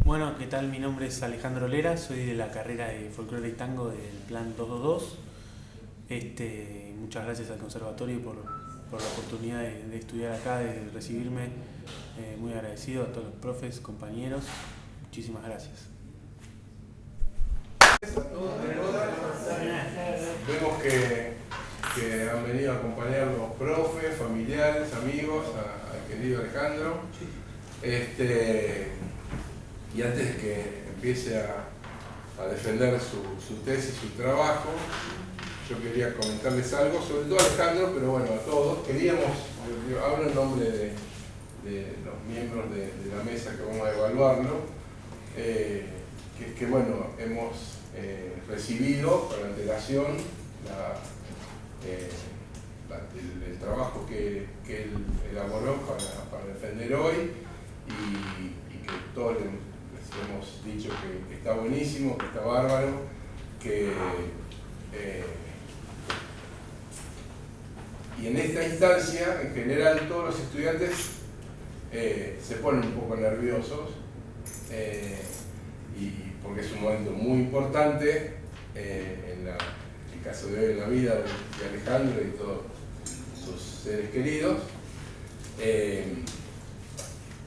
Bueno, ¿qué tal? Mi nombre es Alejandro Lera, soy de la carrera de Folclore y Tango del Plan 222. Muchas gracias al Conservatorio por la oportunidad de estudiar acá, de recibirme. Muy agradecido a todos los profes, compañeros. Muchísimas gracias. Vemos que han venido a acompañarnos profes, familiares, amigos, al querido Alejandro. Y antes de que empiece a defender su tesis, su trabajo, yo quería comentarles algo, sobre todo a Alejandro, pero bueno, a todos. Yo hablo en nombre de los miembros de la mesa que vamos a evaluarlo, que bueno, hemos recibido con antelación el trabajo que él elaboró para defender hoy y que todos les hemos dicho que está buenísimo, que está bárbaro, y en esta instancia, en general, todos los estudiantes se ponen un poco nerviosos, porque es un momento muy importante en el caso de hoy, en la vida de Alejandro y todos sus seres queridos.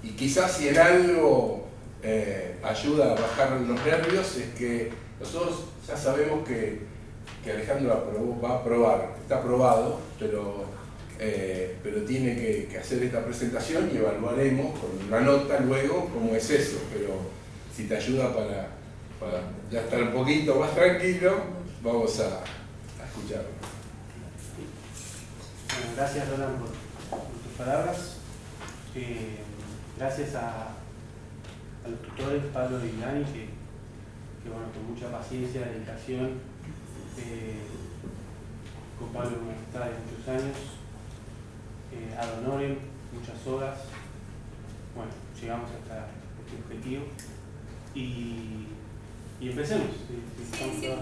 Y quizás si en algo ayuda a bajar los nervios es que nosotros ya sabemos que Alejandro va a aprobar, está aprobado, pero tiene que hacer esta presentación y evaluaremos con una nota luego cómo es eso, pero si te ayuda para ya estar un poquito más tranquilo, vamos a escucharlo. Bueno, gracias Roland por tus palabras. Gracias a los tutores Pablo y Dani, que bueno, con mucha paciencia, dedicación, con Pablo una amistad de muchos años, a Donoren, muchas horas. Bueno, llegamos hasta este objetivo y empecemos.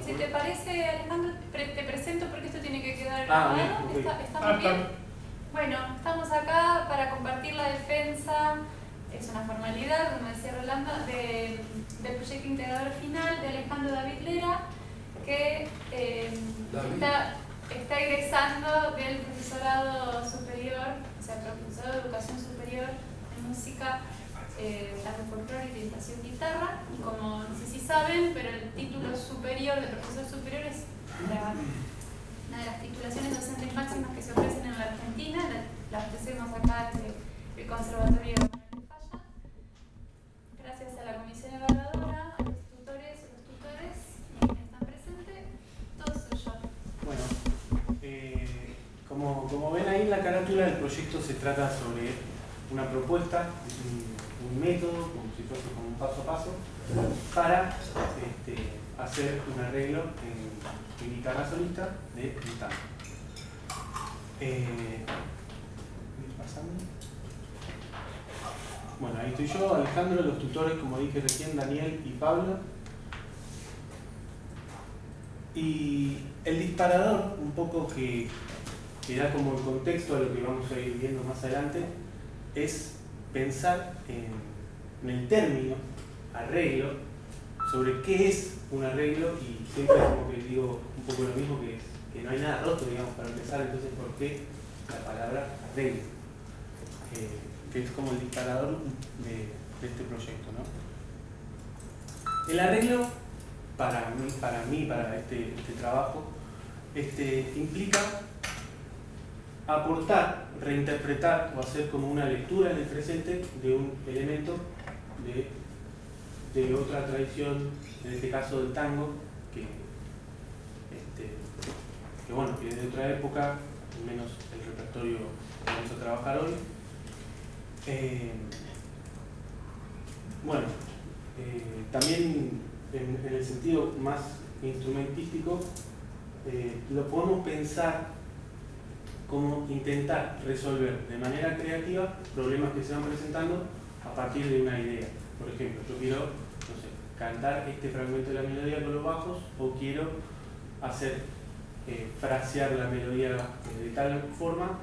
Si te parece, Alejandro, te presento porque esto tiene que quedar grabado. Bien, okay. ¿Estamos bien? Bueno, estamos acá para compartir la defensa, es una formalidad, como decía Rolando, del proyecto integrador final de Alejandro David Lera, que está egresando del profesorado superior, o sea, profesor de educación superior en música, tanto folclore y orientación guitarra, y como no sé si saben, pero el título superior de profesor superior es una de las titulaciones docentes máximas que se ofrecen en la Argentina, la ofrecemos acá desde el Conservatorio de Falla. Gracias a la comisión evaluadora, a los tutores y a quienes están presentes, todo suyo. Bueno, como ven ahí en la carátula, el proyecto se trata sobre una propuesta, un método, como si fuese como un paso a paso, para hacer un arreglo en guitarra solista de un tango. Bueno, ahí estoy yo, Alejandro, los tutores, como dije recién, Daniel y Pablo. Y el disparador, un poco que da como el contexto a lo que vamos a ir viendo más adelante, es pensar en el término arreglo, sobre qué es un arreglo, y siempre como que digo un poco lo mismo, que no hay nada roto, digamos, para empezar. Entonces, ¿por qué la palabra arreglo? Que es como el disparador de este proyecto, ¿no? El arreglo, para este trabajo, implica aportar, reinterpretar o hacer como una lectura en el presente de un elemento de otra tradición, en este caso del tango, que bueno, que es de otra época, al menos el repertorio que vamos a trabajar hoy. También en el sentido más instrumentístico, lo podemos pensar como intentar resolver de manera creativa problemas que se van presentando a partir de una idea. Por ejemplo, yo quiero, no sé, cantar este fragmento de la melodía con los bajos, o quiero hacer frasear la melodía de tal forma,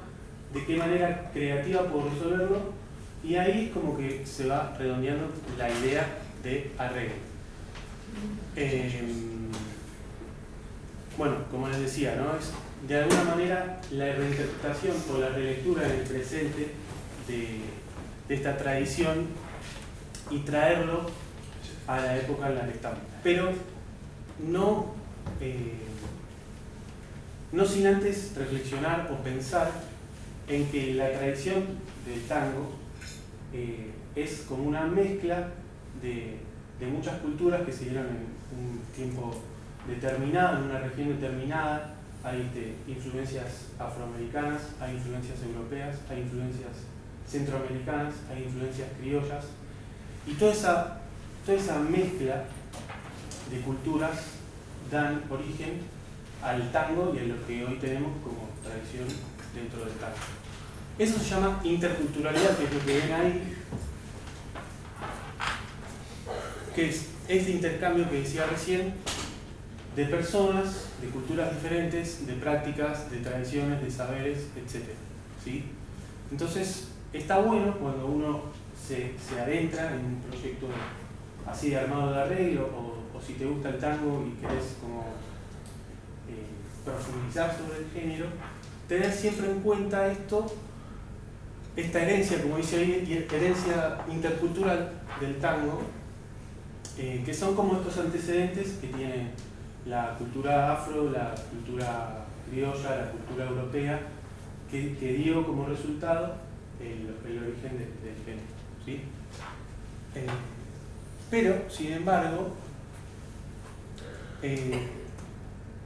de qué manera creativa puedo resolverlo, y ahí como que se va redondeando la idea de arreglo. Bueno, como les decía, ¿no? Es de alguna manera la reinterpretación o la relectura en el presente de esta tradición y traerlo a la época en la que estamos. Pero no sin antes reflexionar o pensar en que la tradición del tango es como una mezcla de muchas culturas que se dieron en un tiempo determinado, en una región determinada. Hay influencias afroamericanas, hay influencias europeas, hay influencias centroamericanas, hay influencias criollas, y toda esa mezcla de culturas dan origen al tango y a lo que hoy tenemos como tradición dentro del tango. Eso se llama interculturalidad, que es lo que ven ahí, que es este intercambio que decía recién de personas, de culturas diferentes, de prácticas, de tradiciones, de saberes, etc. ¿Sí? Entonces, está bueno cuando uno se adentra en un proyecto así de armado de arreglo, o si te gusta el tango y querés como profundizar sobre el género, tener siempre en cuenta esta herencia, como dice ahí, herencia intercultural del tango, que son como estos antecedentes que tiene la cultura afro, la cultura criolla, la cultura europea, que dio como resultado el origen del género. ¿Sí? Pero, sin embargo,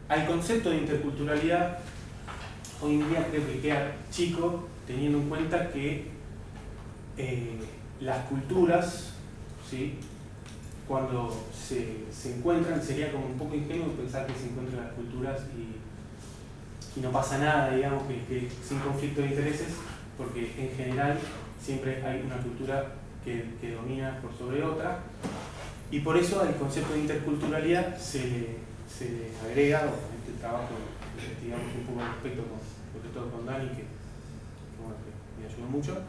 al concepto de interculturalidad hoy en día creo que queda chico, teniendo en cuenta que las culturas, ¿sí?, cuando se encuentran, sería como un poco ingenuo pensar que se encuentran las culturas y no pasa nada, digamos, que sin conflicto de intereses, porque en general siempre hay una cultura que domina por sobre otra, y por eso al concepto de interculturalidad se le agrega, o en este trabajo investigamos un poco al respecto, sobre todo con Dani, que me ayudó mucho,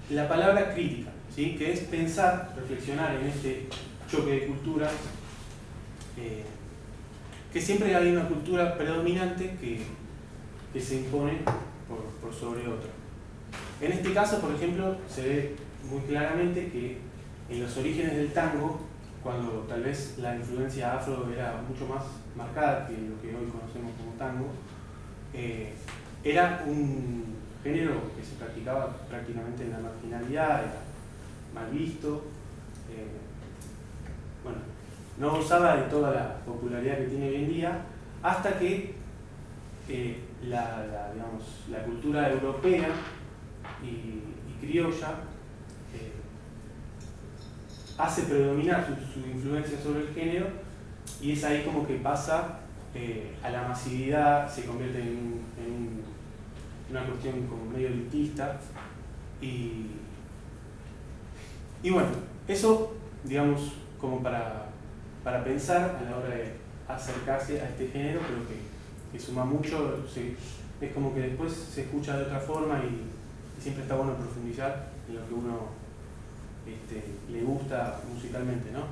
la palabra crítica, ¿sí?, que es pensar, reflexionar en este choque de culturas, que siempre hay una cultura predominante que se impone por sobre otra. En este caso, por ejemplo, se ve muy claramente que en los orígenes del tango, cuando tal vez la influencia afro era mucho más marcada que lo que hoy conocemos como tango, era un género que se practicaba prácticamente en la marginalidad, era mal visto, bueno, no gozaba de toda la popularidad que tiene hoy en día, hasta que la cultura europea y criolla hace predominar su influencia sobre el género, y es ahí como que pasa a la masividad, se convierte en una cuestión como medio elitista, y bueno, eso, digamos, como para pensar a la hora de acercarse a este género, creo que suma mucho, es como que después se escucha de otra forma y siempre está bueno profundizar en lo que uno le gusta musicalmente, ¿no?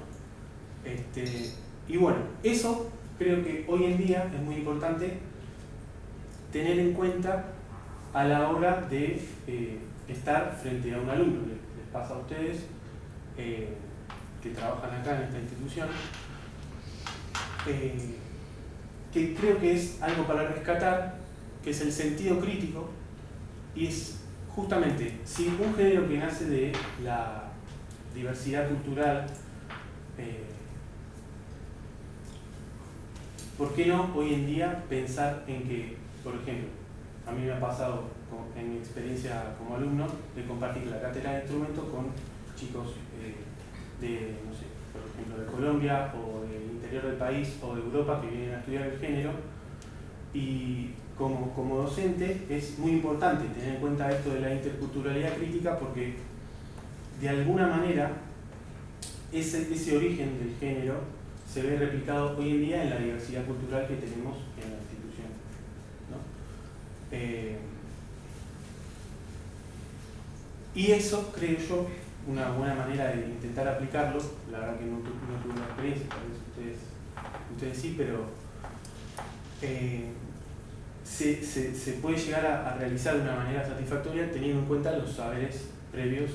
Y bueno, eso creo que hoy en día es muy importante tener en cuenta a la hora de estar frente a un alumno. Les pasa a ustedes que trabajan acá en esta institución, que creo que es algo para rescatar, que es el sentido crítico, y es justamente, si un género que nace de la diversidad cultural, ¿por qué no hoy en día pensar en que, por ejemplo, a mí me ha pasado en mi experiencia como alumno de compartir la cátedra de instrumentos con chicos de, no sé, por ejemplo, de Colombia o del interior del país o de Europa, que vienen a estudiar el género, y como docente es muy importante tener en cuenta esto de la interculturalidad crítica, porque de alguna manera ese origen del género se ve replicado hoy en día en la diversidad cultural que tenemos en la institución, ¿no? Y eso, creo yo, una buena manera de intentar aplicarlo. La verdad que no tuve una experiencia, tal vez ustedes sí, pero se puede llegar a realizar de una manera satisfactoria teniendo en cuenta los saberes previos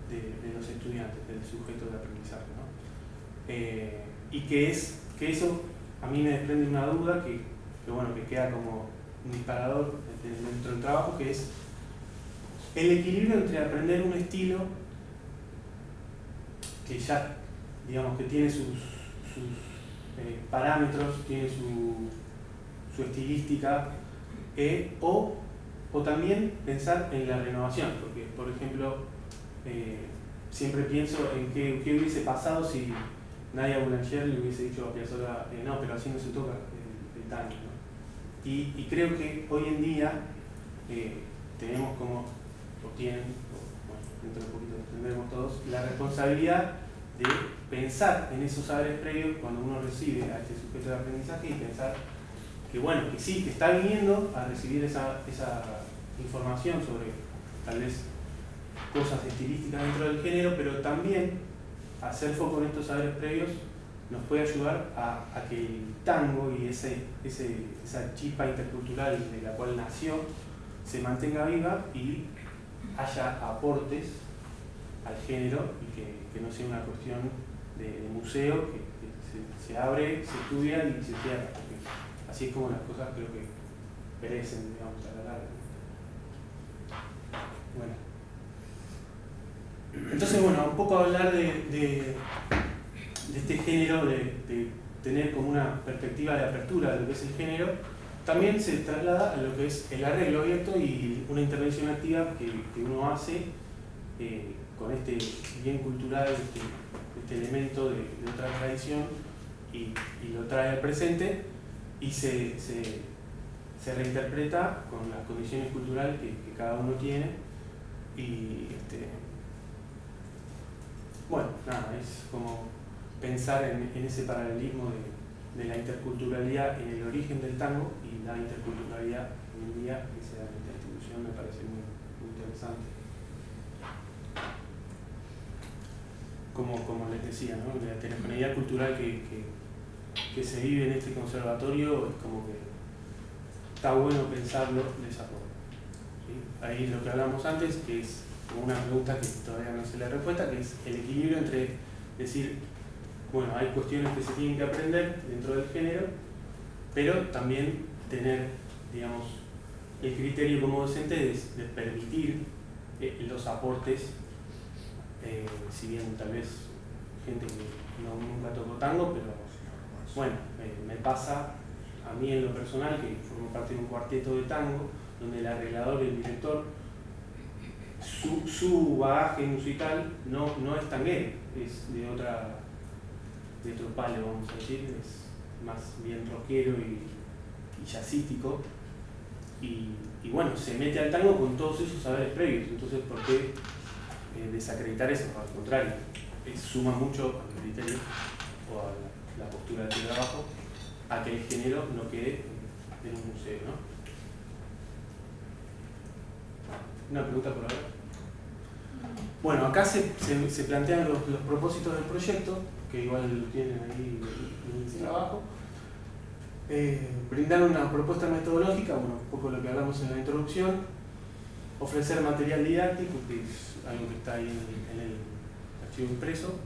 de los estudiantes, del sujeto de aprendizaje, ¿no? Y que eso a mí me desprende una duda que queda como un disparador dentro del trabajo, que es el equilibrio entre aprender un estilo que ya, digamos, que tiene sus parámetros, tiene su estilística, o también pensar en la renovación, porque, por ejemplo, siempre pienso en qué hubiese pasado si Nadia Boulanger le hubiese dicho a Piazzolla, no, pero así no se toca el tango, ¿no? Y creo que hoy en día tenemos dentro de poquito tendremos todos, la responsabilidad de pensar en esos saberes previos cuando uno recibe a este sujeto de aprendizaje y pensar que sí, que está viniendo a recibir esa información sobre tal vez cosas estilísticas dentro del género, pero también hacer foco en estos saberes previos nos puede ayudar a que el tango y esa chispa intercultural de la cual nació se mantenga viva y haya aportes al género y que no sea una cuestión de museo que se abre, se estudia y se cierra, porque así es como las cosas creo que perecen, digamos, a la larga. Bueno. Entonces, un poco hablar de este género, de tener como una perspectiva de apertura de lo que es el género, también se traslada a lo que es el arreglo abierto y una intervención activa que uno hace con este bien cultural, este elemento de otra tradición y lo trae al presente y se reinterpreta con las condiciones culturales que cada uno tiene y es como pensar en ese paralelismo de la interculturalidad en el origen del tango y la interculturalidad en el día que se da en esta institución. Me parece muy interesante. Como les decía, ¿no? La heterogeneidad cultural que se vive en este conservatorio es como que está bueno pensarlo de esa forma, ¿sí? Ahí lo que hablamos antes, que es como una pregunta que todavía no sé la respuesta, que es el equilibrio entre decir, hay cuestiones que se tienen que aprender dentro del género, pero también tener, digamos, el criterio como docente de permitir los aportes, si bien tal vez gente que nunca tocó tango, pero me pasa a mí en lo personal, que formo parte de un cuarteto de tango, donde el arreglador y el director, su bagaje musical no es tanguero, es de otro palo, vamos a decir, es más bien rockero y jazzístico, y se mete al tango con todos esos saberes previos. Entonces, ¿por qué desacreditar eso? Al contrario, suma mucho al criterio o a la postura del trabajo a que el género no quede en un museo, ¿no? ¿Una pregunta por ahora? Bueno, acá se plantean los propósitos del proyecto, que igual lo tienen ahí en el trabajo. Brindar una propuesta metodológica, un poco lo que hablamos en la introducción. Ofrecer material didáctico, que es algo que está ahí en el archivo impreso.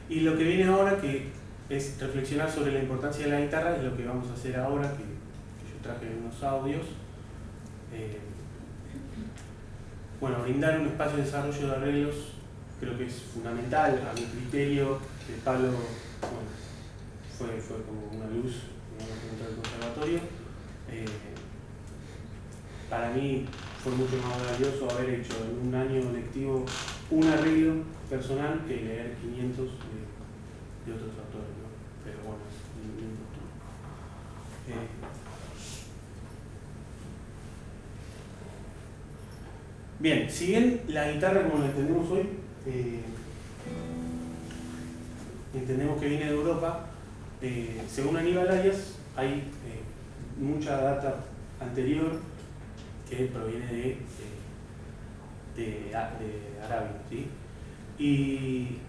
Y lo que viene ahora, que es reflexionar sobre la importancia de la guitarra, es lo que vamos a hacer ahora, que yo traje unos audios. Brindar un espacio de desarrollo de arreglos creo que es fundamental. A mi criterio, el Pablo fue como una luz, digamos, dentro del conservatorio. Para mí fue mucho más valioso haber hecho en un año lectivo un arreglo personal que leer 500 de otros autores, ¿no? Pero es mi postura. Bien, si bien la guitarra como la entendemos hoy, entendemos que viene de Europa, según Aníbal Arias hay mucha data anterior que proviene de Arabia, ¿sí? Y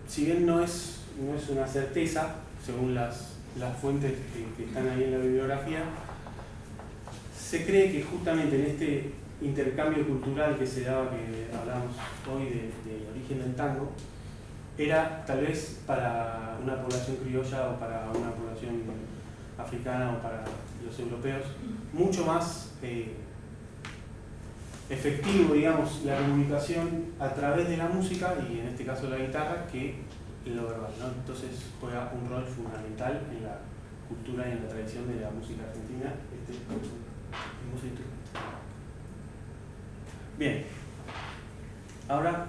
si bien no es una certeza, según las fuentes que están ahí en la bibliografía, se cree que justamente en este intercambio cultural que se daba, que hablamos hoy del origen del tango, era tal vez para una población criolla o para una población africana o para los europeos mucho más efectivo, digamos, la comunicación a través de la música y en este caso la guitarra que lo verbal, ¿no? Entonces juega un rol fundamental en la cultura y en la tradición de la música argentina. Bien, ahora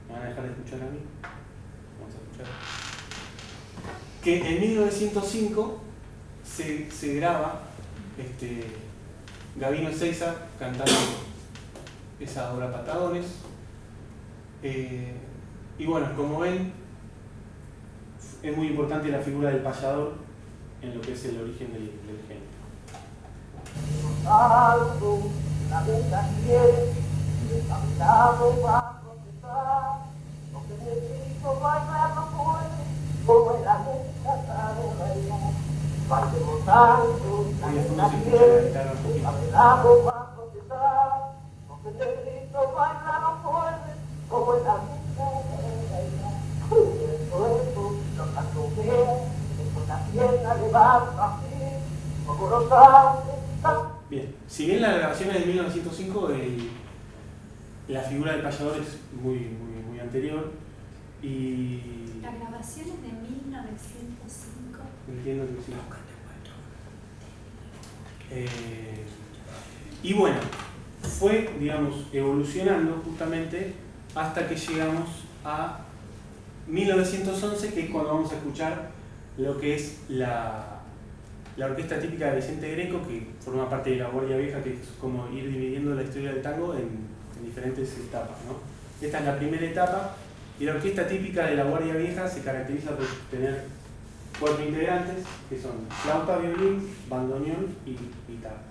¿me van a dejar de escuchar a mí? Vamos a escuchar. Que en 1905 se graba Gabino Ezeiza cantando esa obra Patagones. Y bueno, como ven, es muy importante la figura del payador en lo que es el origen del género. Algo, la venta quiere, caminado va a protestar, lo que necesito bailar no puede, como el amucatado bailar. Bailemos tanto, la venta quiere, caminado va a protestar, lo que necesito bailar no puede, como el amucatado bailar. El cuerpo, los cantoneos, con la pierna levanta así, como los ángeles. Bien, si bien la grabación es de 1905, la figura del payador es muy anterior y... La grabación es de 1905. Entiendo que sí. Y bueno, fue, digamos, evolucionando justamente hasta que llegamos a 1911, que es cuando vamos a escuchar lo que es la orquesta típica de Vicente Greco, que forma parte de la Guardia Vieja, que es como ir dividiendo la historia del tango en diferentes etapas, ¿no? Esta es la primera etapa, y la orquesta típica de la Guardia Vieja se caracteriza por tener 4 integrantes, que son flauta, violín, bandoneón y guitarra.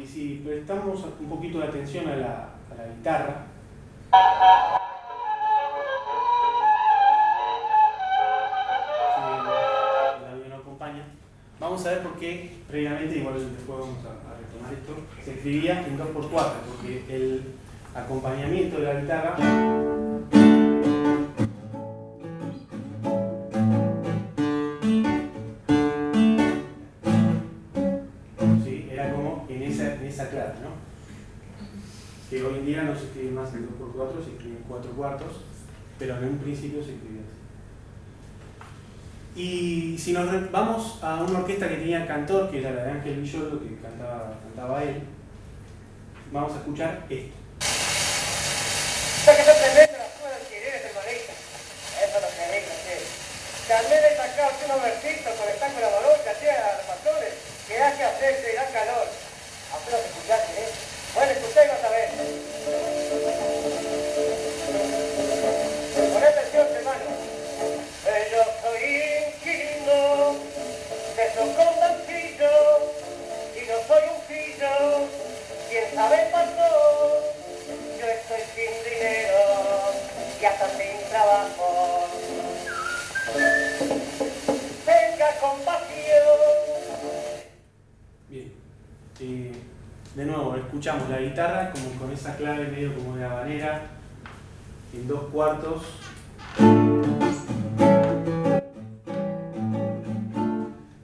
Si prestamos un poquito de atención a la guitarra, si el audio no acompaña, vamos a ver por qué previamente, igual después vamos a retomar esto, se escribía en 2x4, porque el acompañamiento de la guitarra esa clave, ¿no? Que hoy en día no se escribe más en 2x4, se escribe en 4/4, pero en un principio se escribía así. Y si nos vamos a una orquesta que tenía cantor, que era la de Ángel Villolo, que cantaba él, vamos a escuchar esto. Que se tremenda la suela del querer, hermanita. Eso es lo que digo, che. También he sacado unos versitos con el tango de la morocha, che, a los pastores, que hace hacerse y da calor. Apenas escuchaste, ¿eh? Bueno, escuchá y vas a ver. Pon atención, hermano. Yo soy inquilino de Socondancillo y no soy un pillo. ¿Quién sabe cuánto? Yo estoy sin dinero y hasta sin trabajo. Tenga compasión. Bien. De nuevo, escuchamos la guitarra como con esa clave medio como de habanera, en 2/4.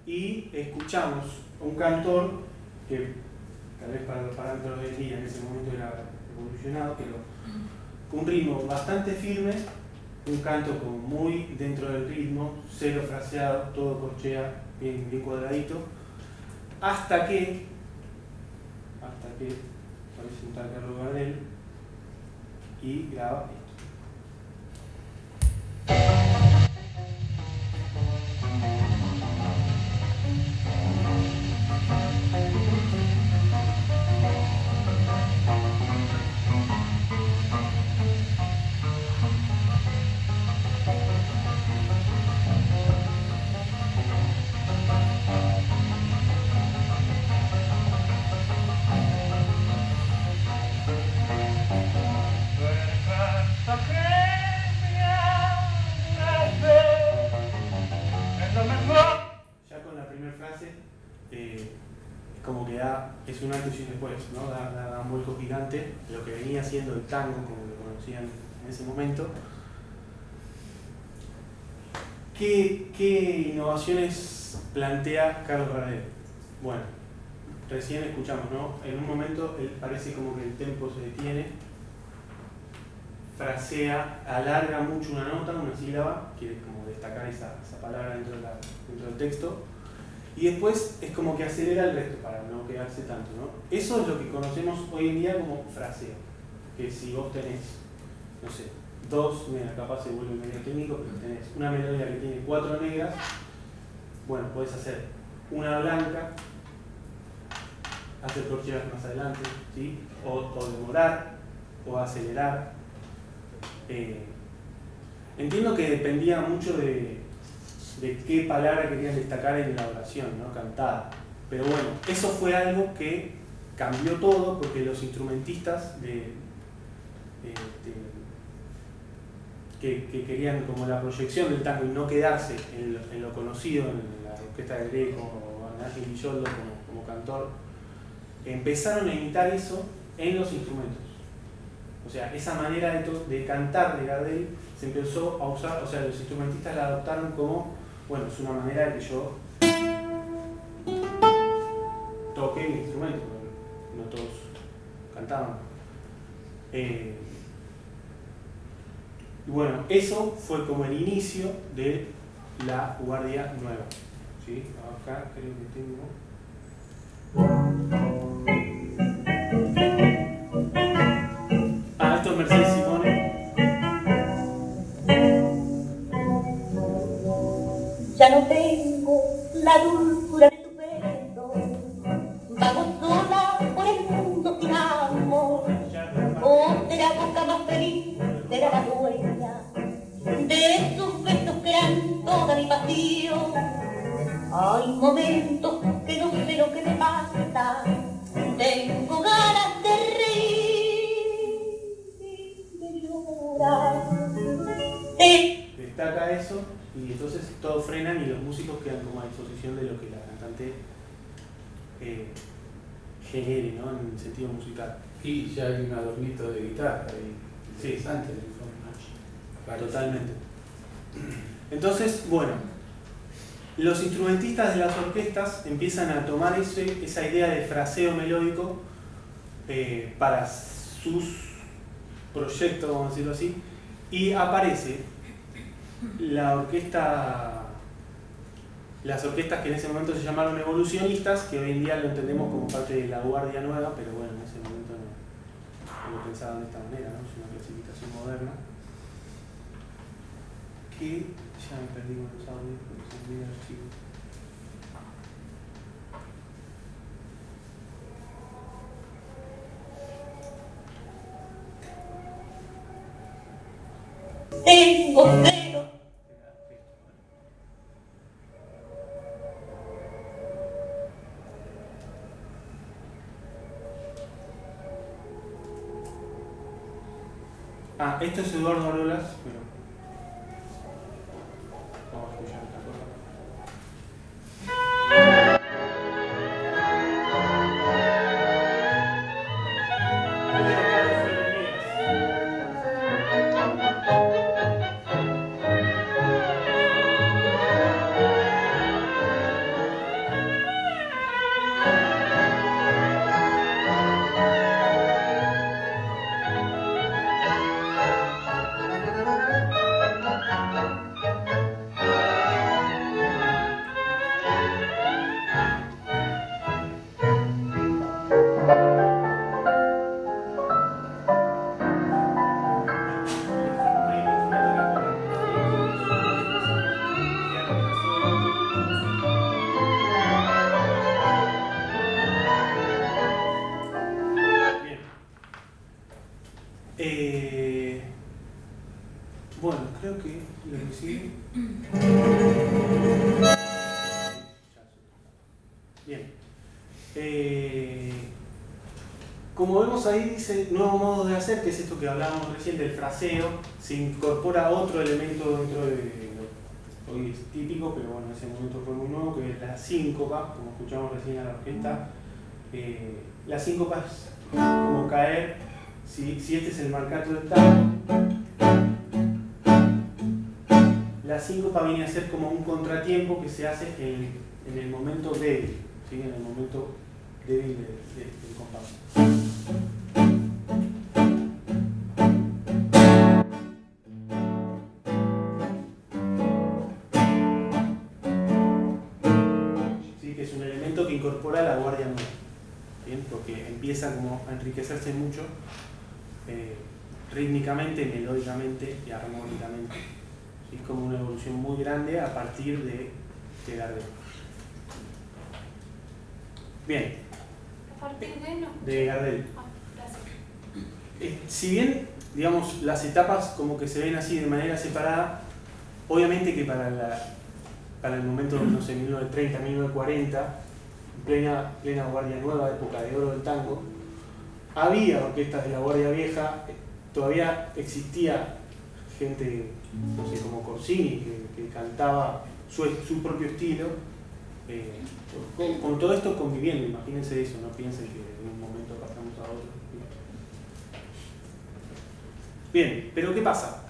Y escuchamos un cantor que tal vez para los parámetros de hoy en día en ese momento era evolucionado, pero con un ritmo bastante firme, un canto como muy dentro del ritmo, cero fraseado, todo corchea, bien cuadradito, hasta que aparece un tal Carlos Gardel y graba esto. como que es un antes y un después, ¿no? Da un vuelco gigante lo que venía siendo el tango, como lo conocían en ese momento. ¿Qué innovaciones plantea Carlos Gardel? Bueno, recién escuchamos, ¿no? En un momento él parece como que el tempo se detiene, frasea, alarga mucho una nota, una sílaba, quiere como destacar esa palabra dentro del texto, y después es como que acelera el resto para no quedarse tanto, ¿no? Eso es lo que conocemos hoy en día como fraseo, que si vos tenés, no sé, capaz se vuelve medio técnico, pero tenés una melodía que tiene 4 negras, bueno, podés hacer una blanca, hacer corcheas más adelante, ¿sí? o demorar, o acelerar. Entiendo que dependía mucho de qué palabra querían destacar en la oración, ¿no? Cantada. Pero bueno, eso fue algo que cambió todo porque los instrumentistas que querían como la proyección del tango y no quedarse en lo conocido, en la orquesta de Greco o en Ángel Villoldo como cantor, empezaron a imitar eso en los instrumentos. O sea, esa manera de cantar de Gardel se empezó a usar, o sea, los instrumentistas la adoptaron como, bueno, es una manera de que yo toque mi instrumento, porque no todos cantaban. Y bueno, eso fue como el inicio de la Guardia Nueva. ¿Sí? Acá creo que tengo... esto es Mercedes Simone. Ya no tengo la dulzura de tu pelo, vamos sola por el mundo sin amor. Oh, será boca más feliz, será la dueña de esos besos que eran toda mi pasión. Hay momentos que no sé lo que me pasa, tengo ganas de reír y de llorar. Destaca eso y entonces todos frenan y los músicos quedan como a disposición de lo que la cantante genere, ¿no? En el sentido musical. Y ya hay un adornito de guitarra ahí, Sí. interesante el informe. Totalmente. Entonces, bueno, los instrumentistas de las orquestas empiezan a tomar esa idea de fraseo melódico para sus proyectos, vamos a decirlo así, y aparece las orquestas que en ese momento se llamaron evolucionistas, que hoy en día lo entendemos como parte de la Guardia Nueva, pero bueno, en ese momento no lo pensaban de esta manera, ¿no? Es una clasificación moderna. Que ya me perdí con los audios porque se me olvidó el archivo. Tengo cero. Esto es Eduardo Arolas, pero vamos a escuchar otra cosa. Bueno, creo que lo que sigue. Bien. Como vemos ahí dice nuevo modo de hacer, que es esto que hablábamos recién del fraseo, se incorpora otro elemento dentro de lo hoy es típico, pero bueno, en ese momento fue muy nuevo, que es la síncopa, como escuchamos recién a la orquesta, las síncopas como caer, si este es el marcato del tango, la síncopa viene a ser como un contratiempo que se hace en el momento débil, ¿sí? En el momento débil del compás. ¿Sí? Que es un elemento que incorpora la guardia nueva, ¿bien? Porque empieza como a enriquecerse mucho rítmicamente, melódicamente y armónicamente. Es como una evolución muy grande a partir de Gardel. Bien. ¿A partir de no? De Gardel. Ah, gracias. Si bien, digamos, las etapas como que se ven así de manera separada, obviamente que para el momento, no sé, 1930, 1940, plena Guardia Nueva, época de oro del tango, había orquestas de la Guardia Vieja, todavía existía gente, no sé, como Corsini, que cantaba su propio estilo, con todo esto conviviendo. Imagínense eso, no piensen que en un momento pasamos a otro. Bien, pero ¿qué pasa?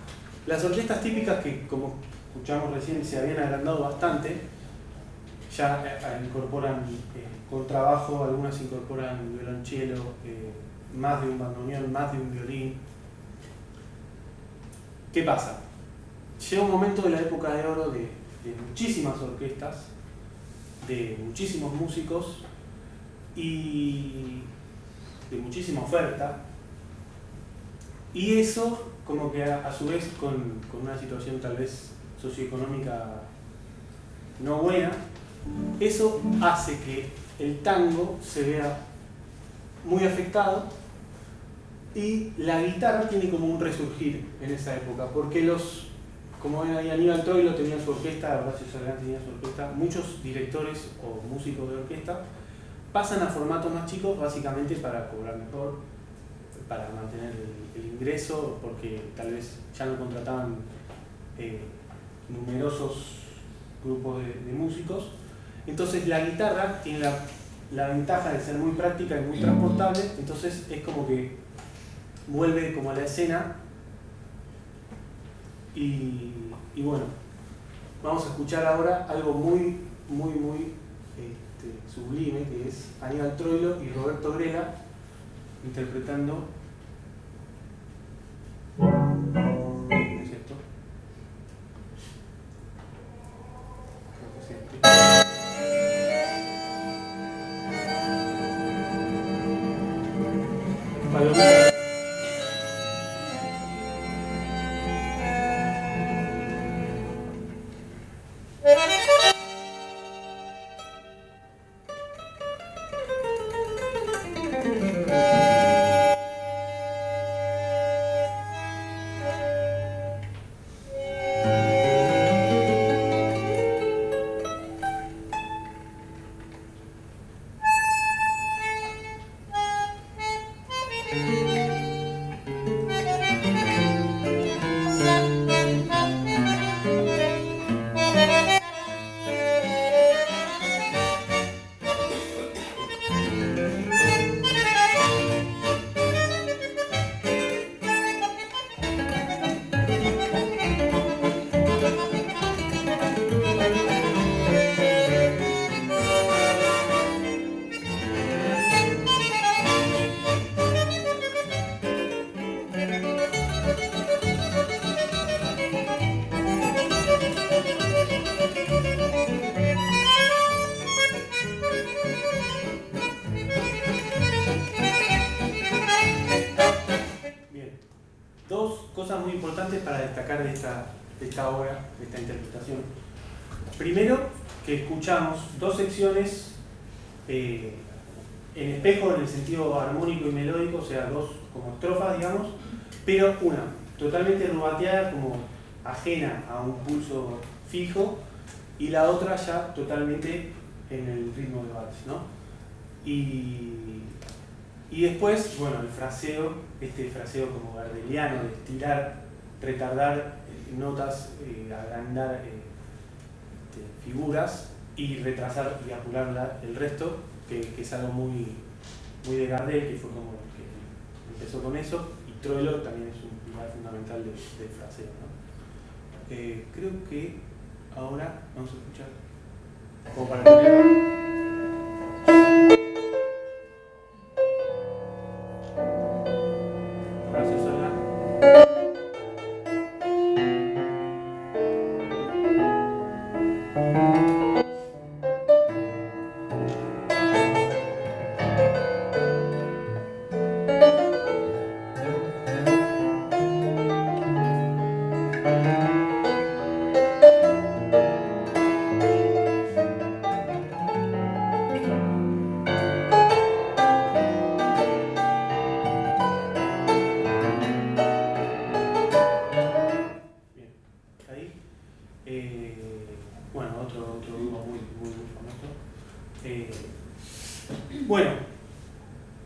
Las orquestas típicas que, como escuchamos recién, se habían agrandado bastante, ya incorporan contrabajo, algunas incorporan violonchelo, más de un bandoneón, más de un violín. ¿Qué pasa? Llega un momento de la época de oro de muchísimas orquestas, de muchísimos músicos y de muchísima oferta, y eso como que a su vez con una situación tal vez socioeconómica no buena, eso hace que el tango se vea muy afectado. Y la guitarra tiene como un resurgir en esa época, porque como ven ahí, Aníbal Troilo tenía su orquesta, Horacio Salgán tenía su orquesta, muchos directores o músicos de orquesta pasan a formatos más chicos básicamente para cobrar mejor, para mantener el ingreso, porque tal vez ya no contrataban numerosos grupos de músicos. Entonces la guitarra tiene la ventaja de ser muy práctica y muy transportable, entonces es como que vuelve como a la escena y bueno, vamos a escuchar ahora algo muy sublime, que es Aníbal Troilo y Roberto Grela interpretando, ¿no es cierto? Creo que es este. Palomita. Muy importantes para destacar de esta obra, de esta interpretación. Primero, que escuchamos dos secciones en espejo en el sentido armónico y melódico, o sea, dos como estrofas, digamos, pero una totalmente rubateada, como ajena a un pulso fijo, y la otra ya totalmente en el ritmo de vals, ¿no? Y después, bueno, el fraseo, este fraseo como gardeliano, de estirar, retardar notas, agrandar figuras y retrasar y apurar el resto, que es algo muy de Gardel, que fue como el que empezó con eso, y Troilo también es un pilar fundamental del fraseo, ¿no? Creo que ahora vamos a escuchar, como para tener...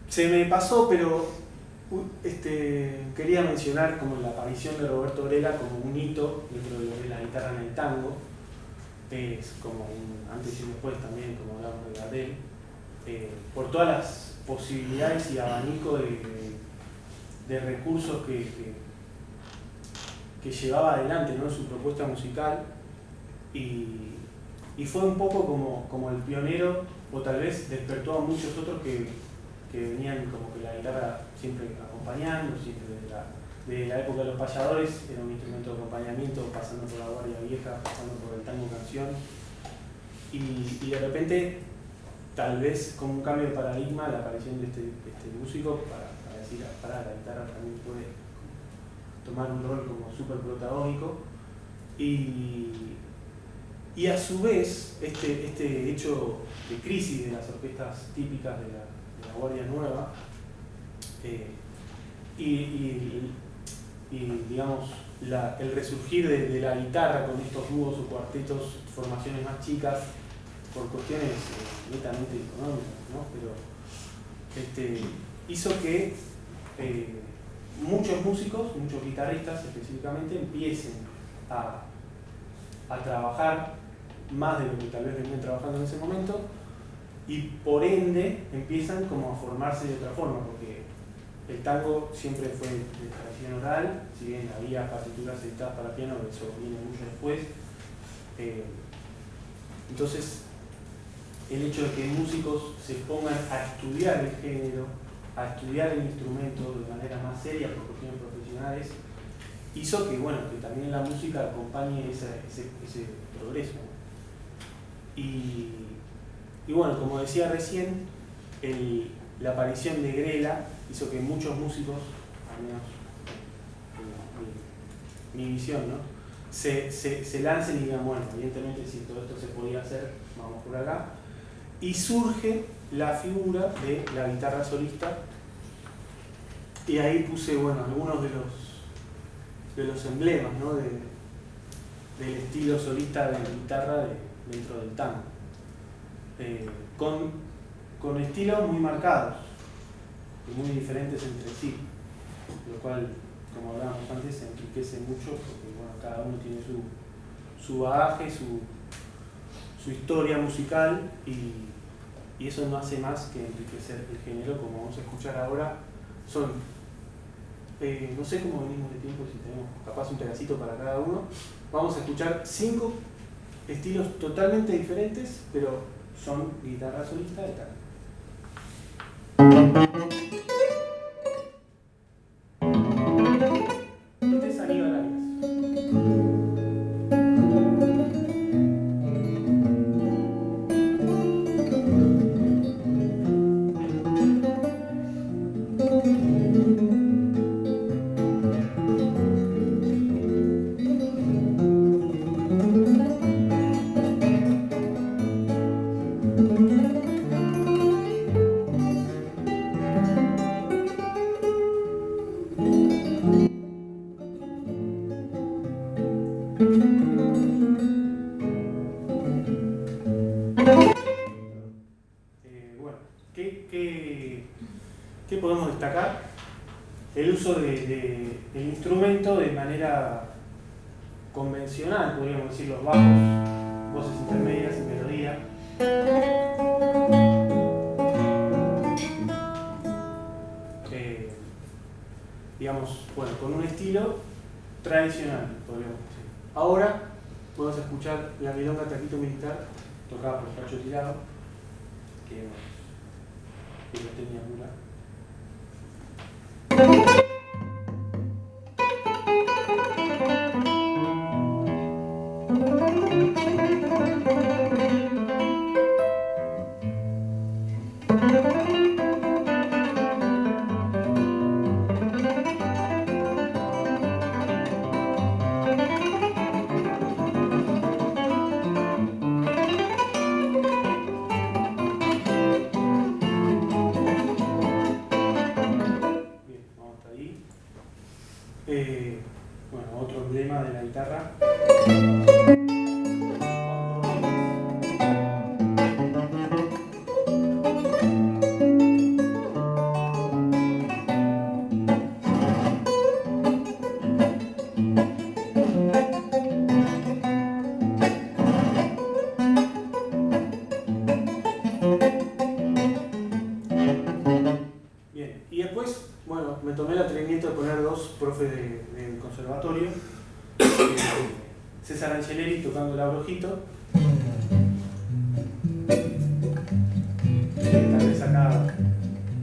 Se me pasó, pero quería mencionar como la aparición de Roberto Grela como un hito dentro de la guitarra en el tango. Es como un antes y un después también, como hablamos de Gardel, por todas las posibilidades y abanico de recursos que llevaba adelante, ¿no?, en su propuesta musical, y fue un poco como el pionero, o tal vez despertó a muchos otros que venían como que la guitarra siempre acompañando, siempre desde la época de los payadores, era un instrumento de acompañamiento, pasando por la guardia vieja, pasando por el tango canción, y de repente, tal vez como un cambio de paradigma, la aparición de este músico para decir, para la guitarra también puede tomar un rol como súper protagónico, y a su vez este hecho de crisis de las orquestas típicas de la Guardia Nueva, y digamos el resurgir de la guitarra con estos dúos o cuartetos, formaciones más chicas, por cuestiones netamente económicas, ¿no? Pero hizo que muchos músicos, muchos guitarristas específicamente, empiecen a trabajar más de lo que tal vez venían trabajando en ese momento, y por ende empiezan como a formarse de otra forma, porque el tango siempre fue de tradición oral, si bien había partituras editadas para piano, eso viene mucho después. Entonces, el hecho de que músicos se pongan a estudiar el género, a estudiar el instrumento de manera más seria por cuestiones profesionales, hizo que, bueno, que también la música acompañe ese progreso. Y bueno, como decía recién, la aparición de Grela hizo que muchos músicos, al menos mi visión, ¿no?, se lancen y digan, bueno, evidentemente si todo esto se podía hacer, vamos por acá. Y surge la figura de la guitarra solista, y ahí puse, bueno, algunos de los emblemas, ¿no?, del estilo solista de guitarra dentro del tango. Con estilos muy marcados y muy diferentes entre sí, lo cual, como hablábamos antes, se enriquece mucho porque, bueno, cada uno tiene su bagaje, su historia musical, y eso no hace más que enriquecer el género, como vamos a escuchar ahora. Son, no sé cómo venimos de tiempo, si tenemos capaz un pedacito para cada uno. Vamos a escuchar 5 estilos totalmente diferentes, pero son guitarra solista de tango. Este es Aníbal Arias. Bueno, ¿qué podemos destacar? El uso del instrumento de manera convencional, podríamos decir, los bajos, voces intermedias y melodía. digamos, bueno, con un estilo tradicional, podríamos decir. Ahora vamos a escuchar la milonga Taquito Militar, tocada por Cacho Tirado, que lo tenía Mura. Bueno, otro emblema de la guitarra. Bien, y después, bueno, me tomé el atrevimiento de poner dos profes del conservatorio, César Angeleri tocando el abrojito, tal vez acá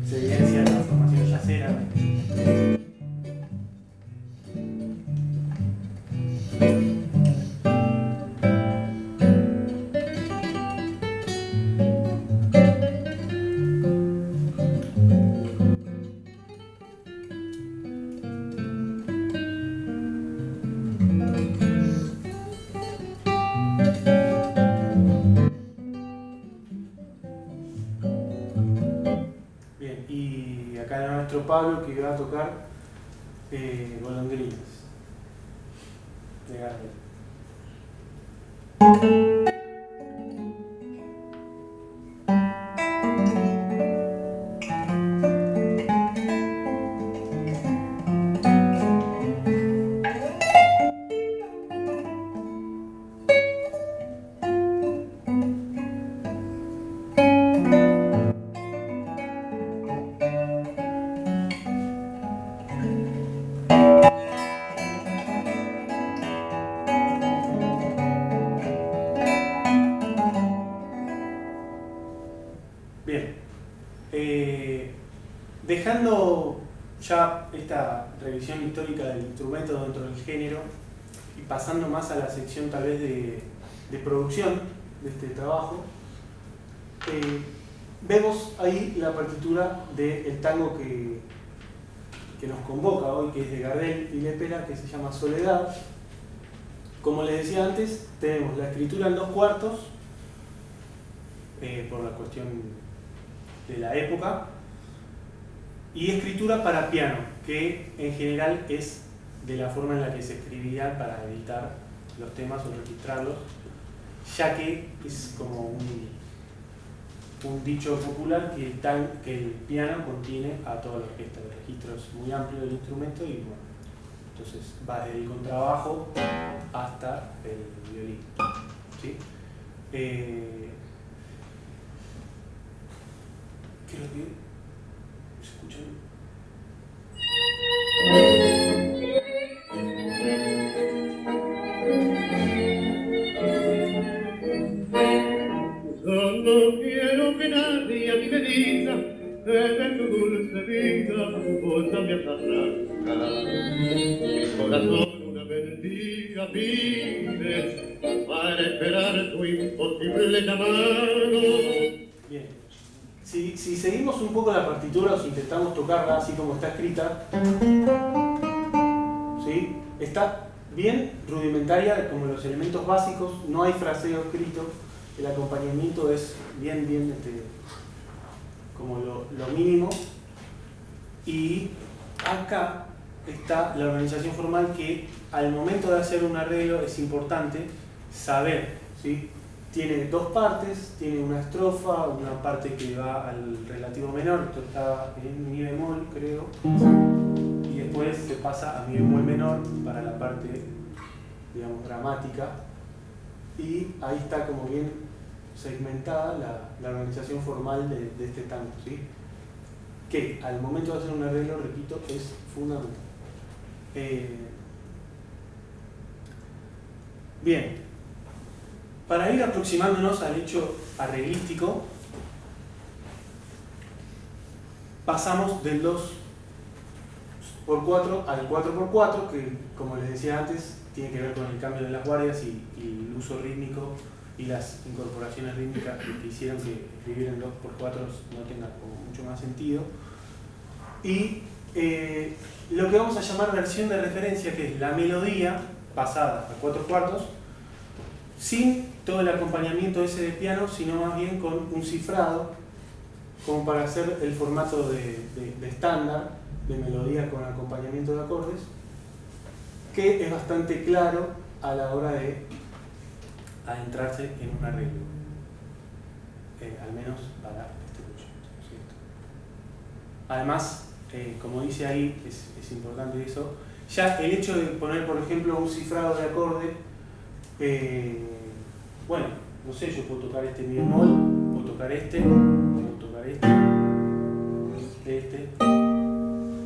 se evidencia la formación yacera. Bien, y acá nuestro Pablo que va a tocar Golondrinas de Gardel. Bien, dejando ya esta revisión histórica del instrumento dentro del género y pasando más a la sección tal vez de producción de este trabajo, vemos ahí la partitura del tango que nos convoca hoy, que es de Gardel y Lepera, que se llama Soledad. Como les decía antes, tenemos la escritura en 2/4, por la cuestión de la época, y escritura para piano, que en general es de la forma en la que se escribía para editar los temas o registrarlos, ya que es como un dicho popular que el piano contiene a toda la orquesta. El registro es muy amplio del instrumento y bueno, entonces va desde el contrabajo hasta el violín, ¿sí? Creo que se escuchan. Yo no quiero que nadie a mí me diga que de tu dulce vida vos me arrancar. Mi corazón una bendiga pide para esperar tu imposible llamado. Bien. Si seguimos un poco la partitura o si intentamos tocarla así como está escrita, ¿sí? Está bien rudimentaria, como los elementos básicos, no hay fraseo escrito, el acompañamiento es bien como lo mínimo, y acá está la organización formal que al momento de hacer un arreglo es importante saber, ¿sí? Tiene dos partes, tiene una estrofa, una parte que va al relativo menor, esto está en mi bemol creo, y después se pasa a mi bemol menor para la parte, digamos, dramática, y ahí está como bien segmentada la organización formal de este tango, ¿sí? Que al momento de hacer un arreglo, repito, es fundamental. Bien, para ir aproximándonos al hecho arreglístico, pasamos del 2x4 al 4x4, que como les decía antes, tiene que ver con el cambio de las guardias y el uso rítmico y las incorporaciones rítmicas que hicieron que escribir en 2x4 no tenga como mucho más sentido. Y lo que vamos a llamar versión de referencia, que es la melodía pasada a 4/4, sin todo el acompañamiento ese de piano, sino más bien con un cifrado, como para hacer el formato de estándar, de melodía con acompañamiento de acordes, que es bastante claro a la hora de adentrarse en un arreglo, al menos para este proyecto, ¿cierto? Además, como dice ahí, es importante eso, ya el hecho de poner, por ejemplo, un cifrado de acorde, bueno, no sé, yo puedo tocar este mi bemol, puedo tocar este, puedo tocar este,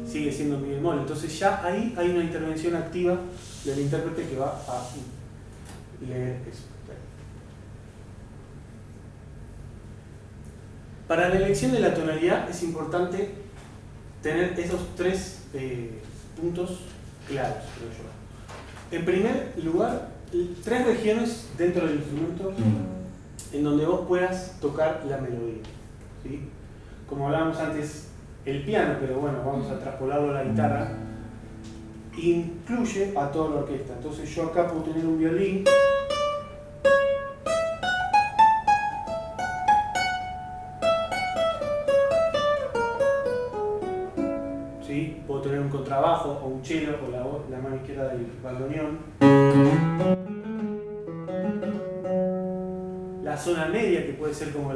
sigue siendo mi bemol, entonces ya ahí hay una intervención activa del intérprete que va a leer eso. Para la elección de la tonalidad es importante tener esos tres puntos claros, creo yo. En primer lugar, 3 regiones dentro del instrumento en donde vos puedas tocar la melodía, ¿sí? Como hablábamos antes, el piano, pero bueno, vamos a traspolarlo a la guitarra, incluye a toda la orquesta. Entonces yo acá puedo tener un violín, ¿sí? Puedo tener un contrabajo o un cello o la mano izquierda del bandoneón. La zona media, que puede ser como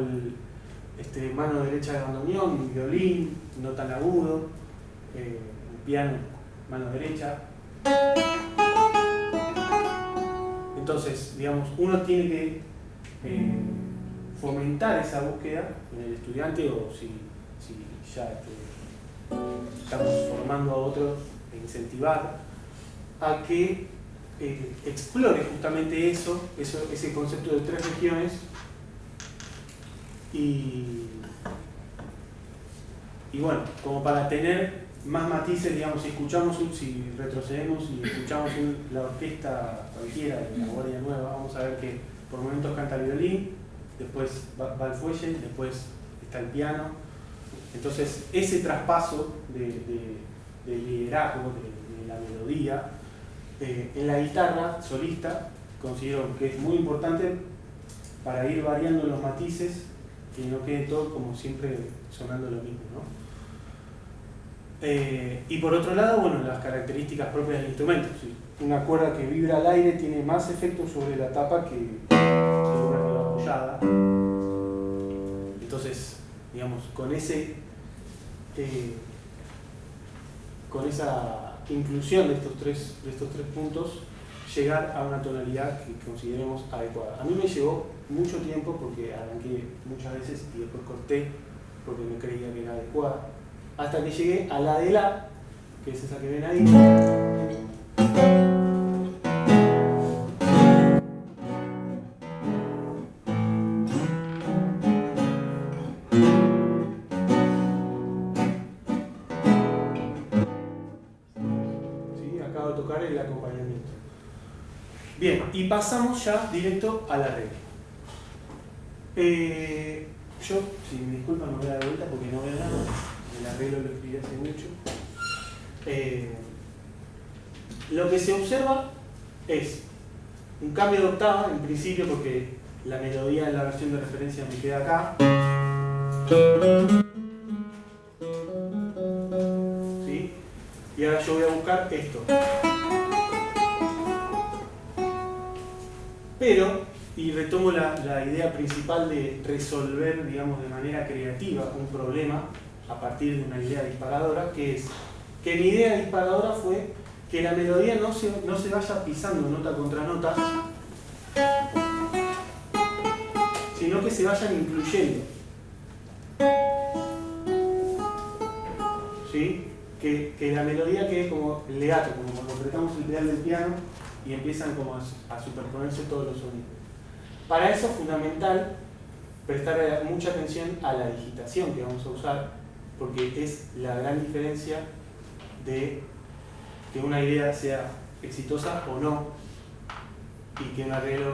mano derecha de bandoneón, un violín, no tan agudo, un piano, mano derecha. Entonces, digamos, uno tiene que fomentar esa búsqueda en el estudiante, o si ya estamos formando a otros, incentivar a que explore justamente ese concepto de 3 regiones y bueno, como para tener más matices, digamos, si retrocedemos y escuchamos la orquesta cualquiera de la Guardia Nueva, vamos a ver que por momentos canta el violín, después va el fuelle, después está el piano. Entonces ese traspaso de liderazgo, de la melodía, en la guitarra solista considero que es muy importante para ir variando los matices, que no quede todo como siempre sonando lo mismo, ¿no? Y por otro lado, bueno, las características propias del instrumento. ¿Sí? Una cuerda que vibra al aire tiene más efecto sobre la tapa que una que va apoyada. Entonces, digamos, con esa inclusión de estos tres puntos, llegar a una tonalidad que consideremos adecuada. A mí me llevó mucho tiempo porque arranqué muchas veces y después corté porque me creía que era adecuada, hasta que llegué a la de la, que es esa que ven ahí. Acabo de tocar el acompañamiento. Bien, y pasamos ya directo al arreglo. Yo, si me disculpan, me voy a dar vuelta porque no veo nada. El arreglo lo escribí hace mucho. Lo que se observa es un cambio de octava, en principio, porque la melodía en la versión de referencia me queda acá. ¿Sí? Y ahora yo voy a buscar esto. Pero, y retomo la idea principal de resolver, digamos, de manera creativa un problema a partir de una idea disparadora, que es que mi idea disparadora fue que la melodía no se vaya pisando nota contra nota, sino que se vayan incluyendo. ¿Sí? que la melodía quede como legato, como cuando apretamos el pedal del piano y empiezan como a superponerse todos los sonidos. Para eso es fundamental prestar mucha atención a la digitación que vamos a usar, porque es la gran diferencia de que una idea sea exitosa o no, y que un arreglo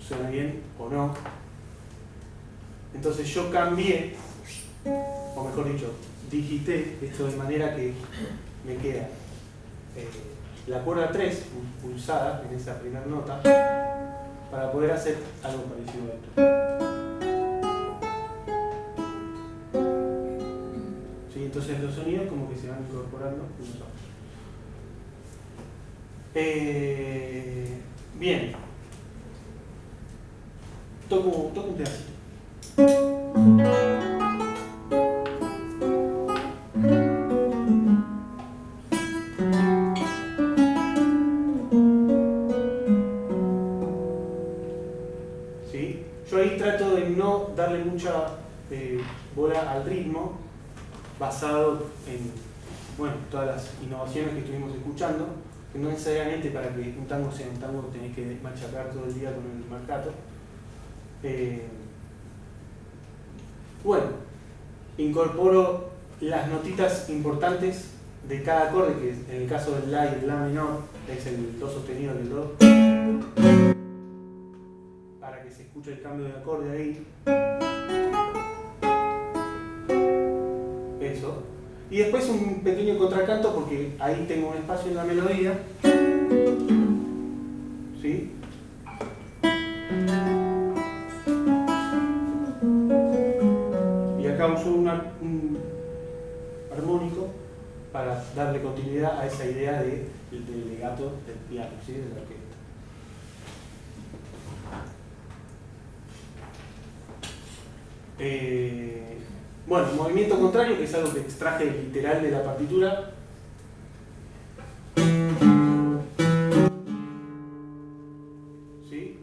suene bien o no. Entonces yo cambié, o mejor dicho, digité esto de manera que me queda la cuerda 3 pulsada en esa primera nota para poder hacer algo parecido a esto. ¿Sí? Entonces los sonidos como que se van incorporando unos a otros. Bien, toco un pedacito. ¿Sí? Yo ahí trato de no darle mucha bola al ritmo, basado en todas las innovaciones que estuvimos escuchando, que no necesariamente para que un tango sea un tango tenés que machacar todo el día con el marcato. Incorporo las notitas importantes de cada acorde, que en el caso del La y el La menor es el Do sostenido y el Do, para que se escuche el cambio de acorde ahí. Eso. Y después un pequeño contracanto, porque ahí tengo un espacio en la melodía. ¿Sí? Y acá uso un armónico para darle continuidad a esa idea del legato del piano, ¿sí? De la orquesta. Movimiento contrario, que es algo que extraje literal de la partitura. ¿Sí?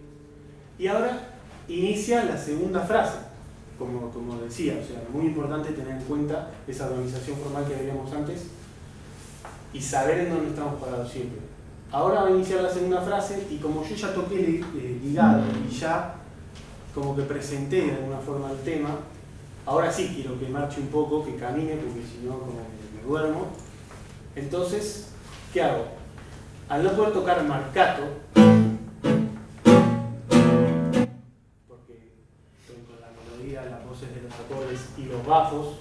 Y ahora inicia la segunda frase, como decía, o sea, muy importante tener en cuenta esa organización formal que veíamos antes y saber en dónde estamos parados siempre. Ahora va a iniciar la segunda frase y como yo ya toqué ligado y ya como que presenté de alguna forma el tema, ahora sí quiero que marche un poco, que camine, porque si no como me duermo. Entonces, ¿qué hago? Al no poder tocar marcato, porque estoy con la melodía, las voces de los acordes y los bajos,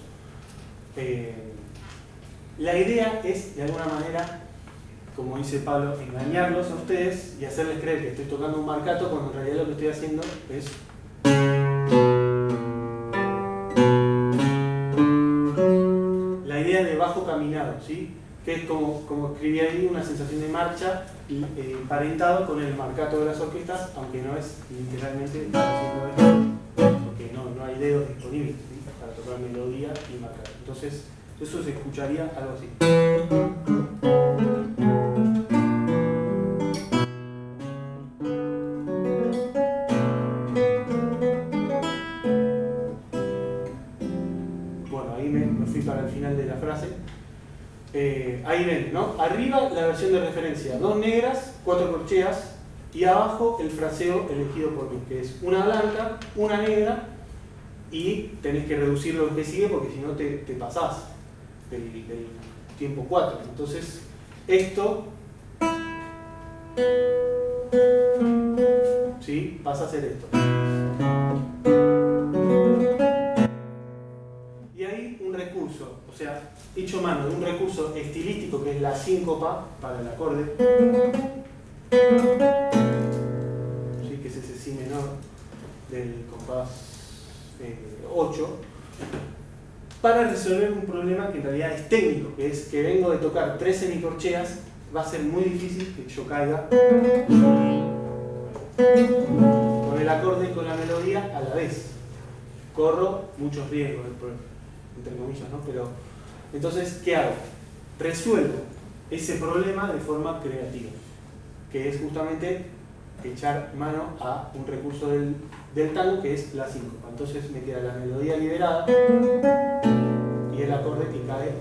la idea es, de alguna manera, como dice Pablo, engañarlos a ustedes y hacerles creer que estoy tocando un marcato cuando en realidad lo que estoy haciendo es la idea de bajo caminado, ¿sí? Que es como escribí ahí, una sensación de marcha emparentado con el marcato de las orquestas, aunque no es literalmente haciendo esto, porque no hay dedos disponibles, ¿sí? Para tocar melodía y marcato. Entonces, eso se escucharía algo así. Bueno, ahí me fui para el final de la frase. Ahí ven, ¿no? Arriba la versión de referencia, 2 negras, 4 corcheas, y abajo el fraseo elegido por mí, que es una blanca, una negra, y tenés que reducir lo que sigue porque si no te pasás del tiempo 4. Entonces, esto, ¿sí? Pasa a ser esto. Y ahí un recurso, o sea, hecho mano de un recurso estilístico que es la síncopa para el acorde, ¿sí? Que es ese si menor del compás 8, para resolver un problema que en realidad es técnico, que es que vengo de tocar 3 semicorcheas, va a ser muy difícil que yo caiga con el acorde y con la melodía a la vez. Corro muchos riesgos, entre comillas, ¿no? Pero, entonces, ¿qué hago? Resuelvo ese problema de forma creativa, que es justamente echar mano a un recurso del tango que es la síncopa. Entonces me queda la melodía liberada y el acorde que cae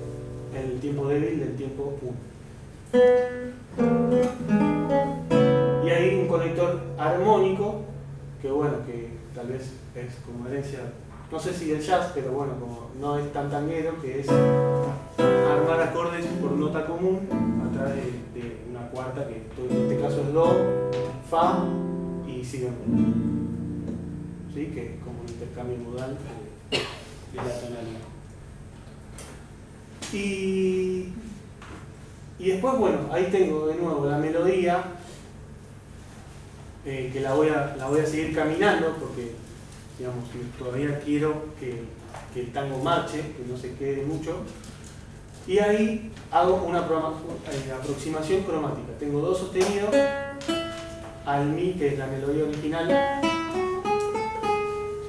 el tiempo débil del tiempo 1. Y hay un conector armónico, que bueno, que tal vez es como herencia, no sé si del jazz, pero bueno, como no es tan tanguero, que es armar acordes por nota común a través de una cuarta, que en este caso es Do, Fa y Si bemol. ¿Sí? Que es como un intercambio modal de la tonalidad. Y después, bueno, ahí tengo de nuevo la melodía, que la voy a seguir caminando porque, digamos, todavía quiero que el tango marche, que no se quede mucho. Y ahí hago una aproximación cromática. Tengo do sostenido al mi, que es la melodía original.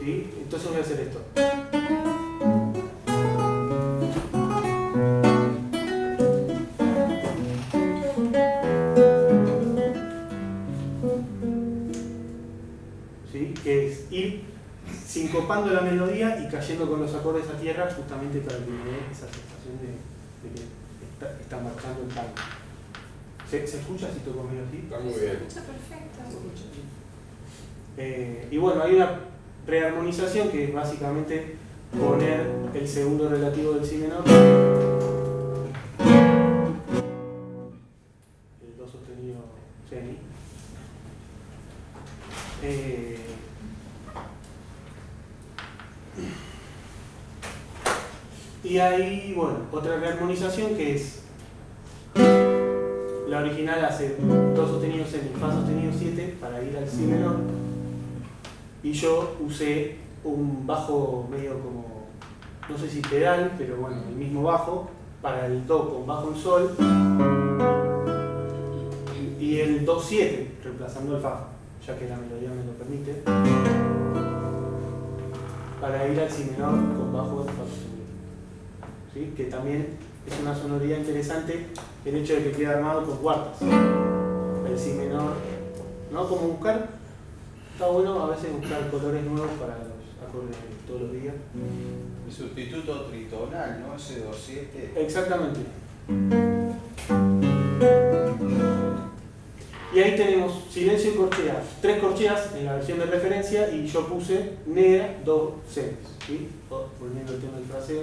¿Sí? Entonces voy a hacer esto. ¿Sí? Que es ir sincopando la melodía y cayendo con los acordes a tierra, justamente para que me dé esa sensación de que está marchando el tango. ¿Se escucha si toco medio así? Está muy bien. Se escucha perfecto. Y bueno, hay una rearmonización que es básicamente poner el segundo relativo del si menor, el do sostenido semi, y hay, bueno, otra rearmonización que es la original hace do sostenido semi, fa sostenido 7 para ir al si menor, y yo usé un bajo medio como, no sé si pedal, pero bueno, el mismo bajo para el do con bajo en sol y el do 7 reemplazando el fa, ya que la melodía me lo permite, para ir al si menor con bajo en fa sostenido. ¿Sí? Que también es una sonoridad interesante el hecho de que quede armado con cuartas. El si menor, ¿no? Como buscar, está bueno a veces buscar colores nuevos para los acordes de todos los días. El sustituto tritonal, ¿no? Ese 2-7. Exactamente. Y ahí tenemos silencio y corchea. 3 corcheas en la versión de referencia y yo puse negra, do, semis. ¿Sí? Volviendo al tema del fraseo.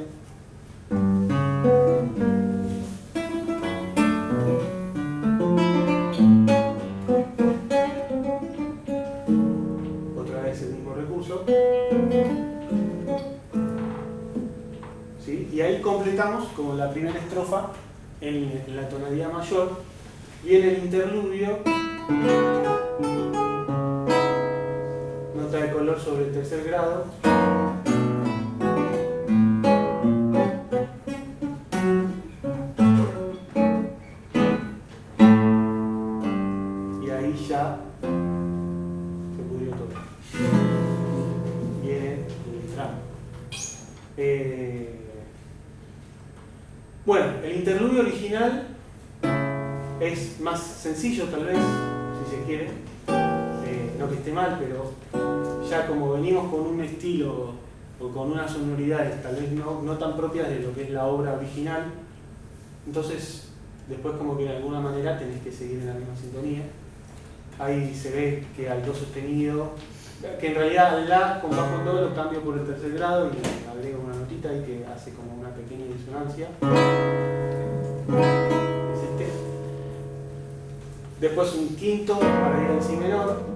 Otra vez el mismo recurso. ¿Sí? Y ahí completamos como la primera estrofa en la tonalidad mayor. Viene el interludio, nota de color sobre el tercer grado. Y ahí ya se pudrió todo. Viene el tramo. Bueno, el interludio original es más sencillo tal vez, si se quiere, no que esté mal, pero ya como venimos con un estilo o con unas sonoridades tal vez no tan propias de lo que es la obra original, entonces después como que de alguna manera tenés que seguir en la misma sintonía. Ahí se ve que al do sostenido, que en realidad al la con bajo en do lo cambio por el tercer grado y agrego una notita ahí que hace como una pequeña disonancia. Es este. Después un quinto para ir al si menor.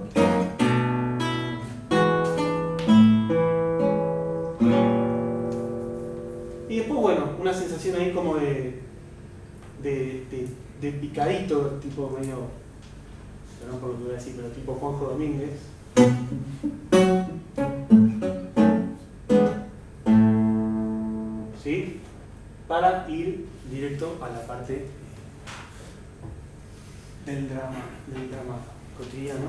Y después, bueno, una sensación ahí como de picadito, tipo medio, perdón por lo que voy a decir, pero tipo Juanjo Domínguez. ¿Sí? Para ir directo a la parte del drama cotidiano.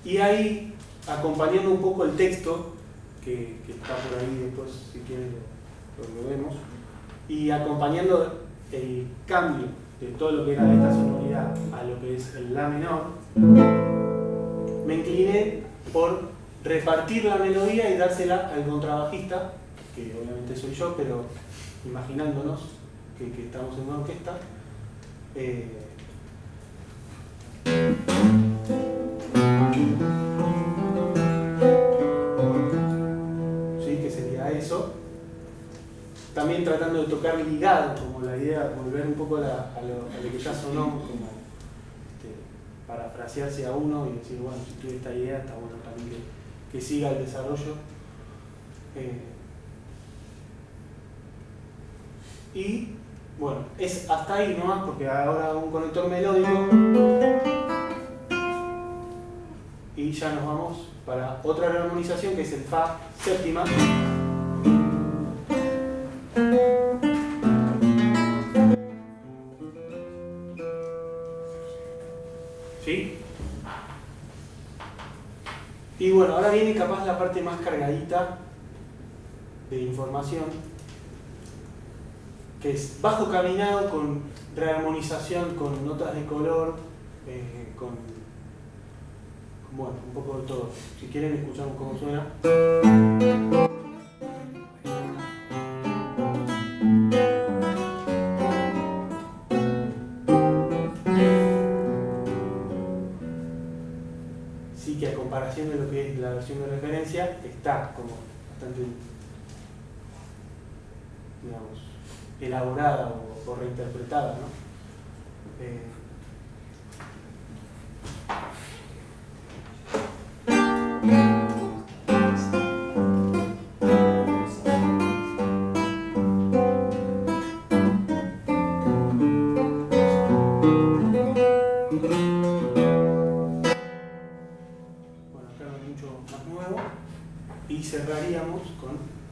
Y ahí, acompañando un poco el texto, que está por ahí después, si quieren lo vemos, y acompañando el cambio de todo lo que era esta sonoridad a lo que es el la menor, me incliné por repartir la melodía y dársela al contrabajista, que obviamente soy yo, pero imaginándonos que estamos en una orquesta. Sí, que sería eso. También tratando de tocar ligado, como la idea de volver un poco a lo que ya sonó, como parafrasearse a uno y decir, bueno, si tuve esta idea, está bueno también que siga el desarrollo. Y bueno, es hasta ahí nomás, porque ahora hago un conector melódico y ya nos vamos para otra rearmonización que es el Fa séptima. ¿Sí? Y bueno, ahora viene capaz la parte más cargadita de información, que es bajo caminado con rearmonización, con notas de color, con bueno, un poco de todo. Si quieren escuchamos cómo suena. Sí que a comparación de lo que es la versión de referencia, está como bastante, digamos, elaborada o reinterpretada, ¿no? Cerraríamos con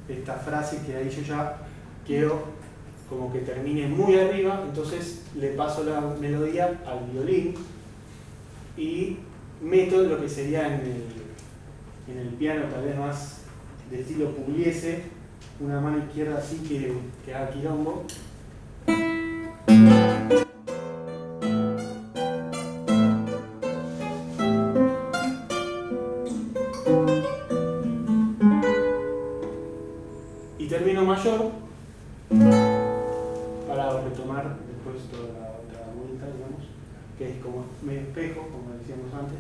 esta frase que ahí yo ya quiero como que termine muy arriba, entonces le paso la melodía al violín y meto lo que sería en el piano tal vez más de estilo Pugliese, una mano izquierda así que haga quilombo. Mayor para retomar después toda la otra vuelta, digamos, que es como medio espejo, como decíamos antes.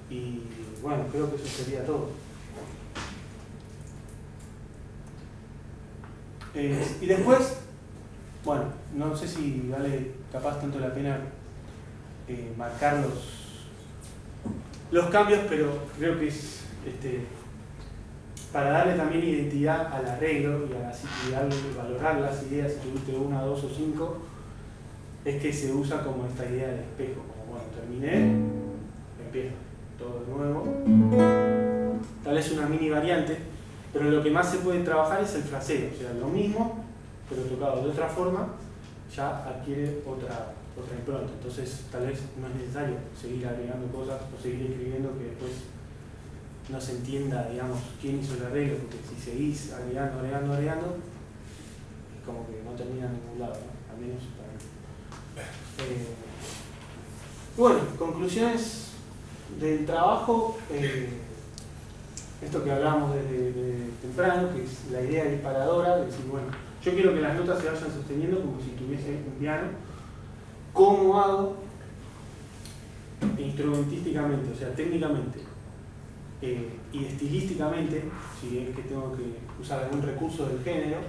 Y bueno, creo que eso sería todo. Y después, bueno, no sé si vale capaz tanto la pena marcar los cambios, pero creo que es para darle también identidad al arreglo y valorar las ideas, si tuviste una, dos o cinco, es que se usa como esta idea del espejo, como bueno, terminé, empiezo todo de nuevo. Tal vez una mini variante, pero lo que más se puede trabajar es el fraseo, o sea, lo mismo, pero tocado de otra forma, ya adquiere otra impronta. Entonces, tal vez no es necesario seguir agregando cosas o seguir escribiendo que después no se entienda, digamos, quién hizo el arreglo, porque si seguís agregando, es como que no termina en ningún lado, ¿no? Al menos para mí. Bueno, conclusiones del trabajo, esto que hablamos desde temprano, que es la idea disparadora, de decir, bueno, yo quiero que las notas se vayan sosteniendo como si tuviese un piano. ¿Cómo hago? Instrumentísticamente, o sea, técnicamente. Y estilísticamente, si es que tengo que usar algún recurso del género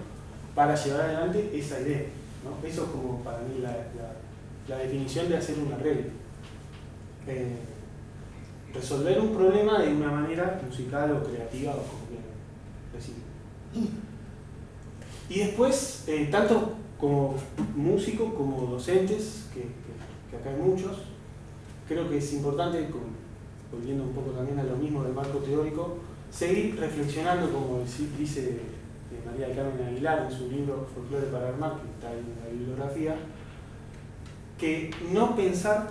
para llevar adelante esa idea, ¿no? Eso es como para mí la definición de hacer un arreglo. Resolver un problema de una manera musical o creativa, o como quieran decir. Y después, tanto como músicos como docentes, que acá hay muchos, creo que es importante, volviendo un poco también a lo mismo del marco teórico, seguir reflexionando, como dice María del Carmen Aguilar en su libro Folclore para Armar, que está en la bibliografía, que no pensar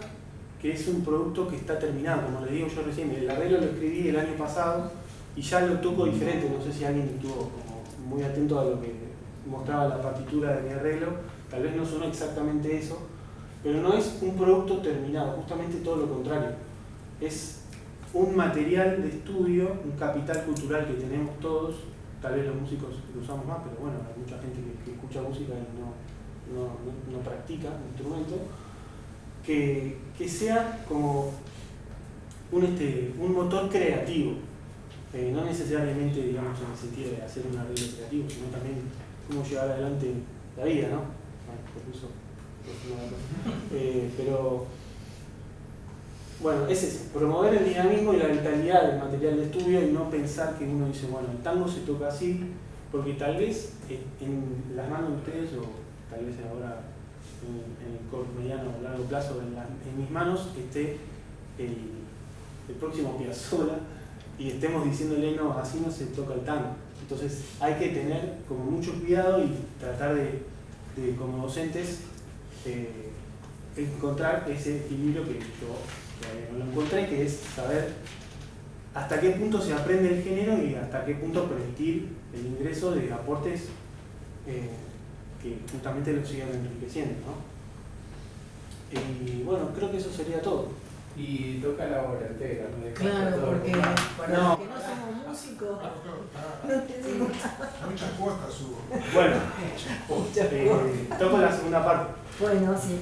que es un producto que está terminado. Como les digo yo recién, el arreglo lo escribí el año pasado y ya lo toco diferente. No sé si alguien estuvo como muy atento a lo que mostraba la partitura de mi arreglo, tal vez no sonó exactamente eso, pero no es un producto terminado, justamente todo lo contrario. Es un material de estudio, un capital cultural que tenemos todos, tal vez los músicos lo usamos más, pero bueno, hay mucha gente que escucha escucha música y no practica un instrumento, que sea como un motor creativo, no necesariamente, digamos, en el sentido de hacer un arreglo creativo, sino también cómo llevar adelante la vida, ¿no? Pero bueno, es eso, promover el dinamismo y la vitalidad del material de estudio y no pensar que uno dice, bueno, el tango se toca así, porque tal vez en las manos de ustedes, o tal vez ahora en el corto, mediano o largo plazo, en mis manos esté el próximo Piazzolla y estemos diciéndole, no, así no se toca el tango. Entonces hay que tener como mucho cuidado y tratar de como docentes, encontrar ese equilibrio que yo todavía no lo encontré, que es saber hasta qué punto se aprende el género y hasta qué punto permitir el ingreso de aportes que justamente lo sigan enriqueciendo, ¿no? Y bueno, creo que eso sería todo. Y toca la obra entera, no deja Claro, todo porque como- para No. los que no somos músicos, no tenemos Muchas cuotas hubo. Bueno, muchas cosas. toco la segunda parte. Bueno, sí.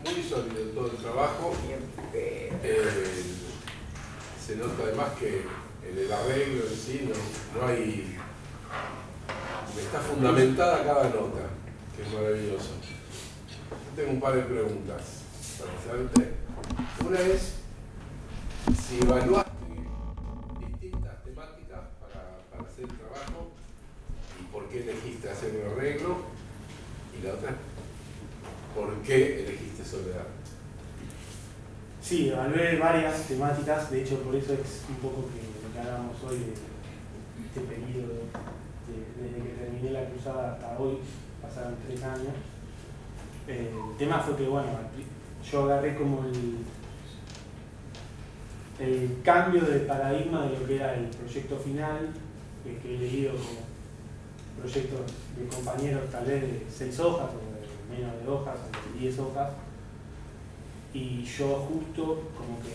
Muy sólido todo el trabajo. Se nota además que en el arreglo en sí no hay... Está fundamentada cada nota, que es maravilloso. Tengo un par de preguntas para hacerte. Una es, si evaluaste distintas temáticas para hacer el trabajo y por qué elegiste hacer un arreglo, y la otra, ¿por qué elegiste Soledad? Sí, evalué varias temáticas, de hecho por eso es un poco que lo que hablábamos hoy de este periodo, desde que terminé la cruzada hasta hoy, pasaron 3 años. El tema fue que, bueno, yo agarré como el cambio de paradigma de lo que era el proyecto final, que he leído como proyectos de compañeros tal vez de 6 hojas o de menos de hojas o de 10 hojas. Y yo justo como que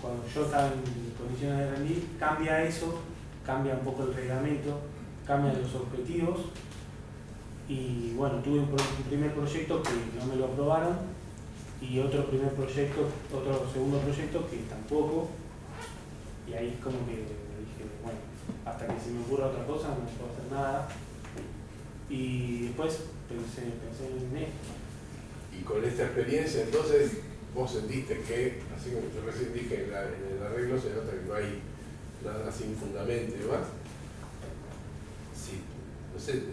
cuando yo estaba en condiciones de rendir, cambia eso, cambia un poco el reglamento, cambian los objetivos y bueno, tuve un primer proyecto que no me lo aprobaron y otro segundo proyecto que tampoco, Y ahí es como que dije, bueno, hasta que se me ocurra otra cosa no puedo hacer nada. Y después pensé en esto. Y con esta experiencia, entonces, vos sentiste que, así como yo recién dije, en el arreglo se nota que no hay nada sin fundamento y demás. Sí, no sé,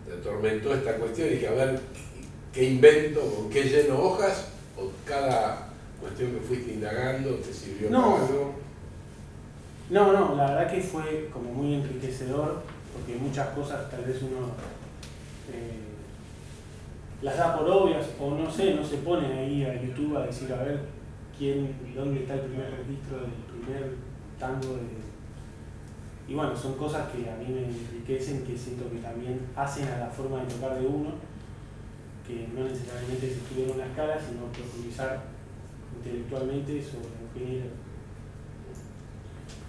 te atormentó esta cuestión y dije, a ver, ¿qué invento? ¿Con qué lleno hojas? ¿O cada cuestión que fuiste indagando te sirvió para algo? No, la verdad que fue como muy enriquecedor, porque muchas cosas tal vez uno las da por obvias, o no sé, no se pone ahí a YouTube a decir, a ver, dónde está el primer registro del primer tango y bueno, son cosas que a mí me enriquecen, que siento que también hacen a la forma de tocar de uno, que no necesariamente se estudia en una escala, sino profundizar intelectualmente sobre un género.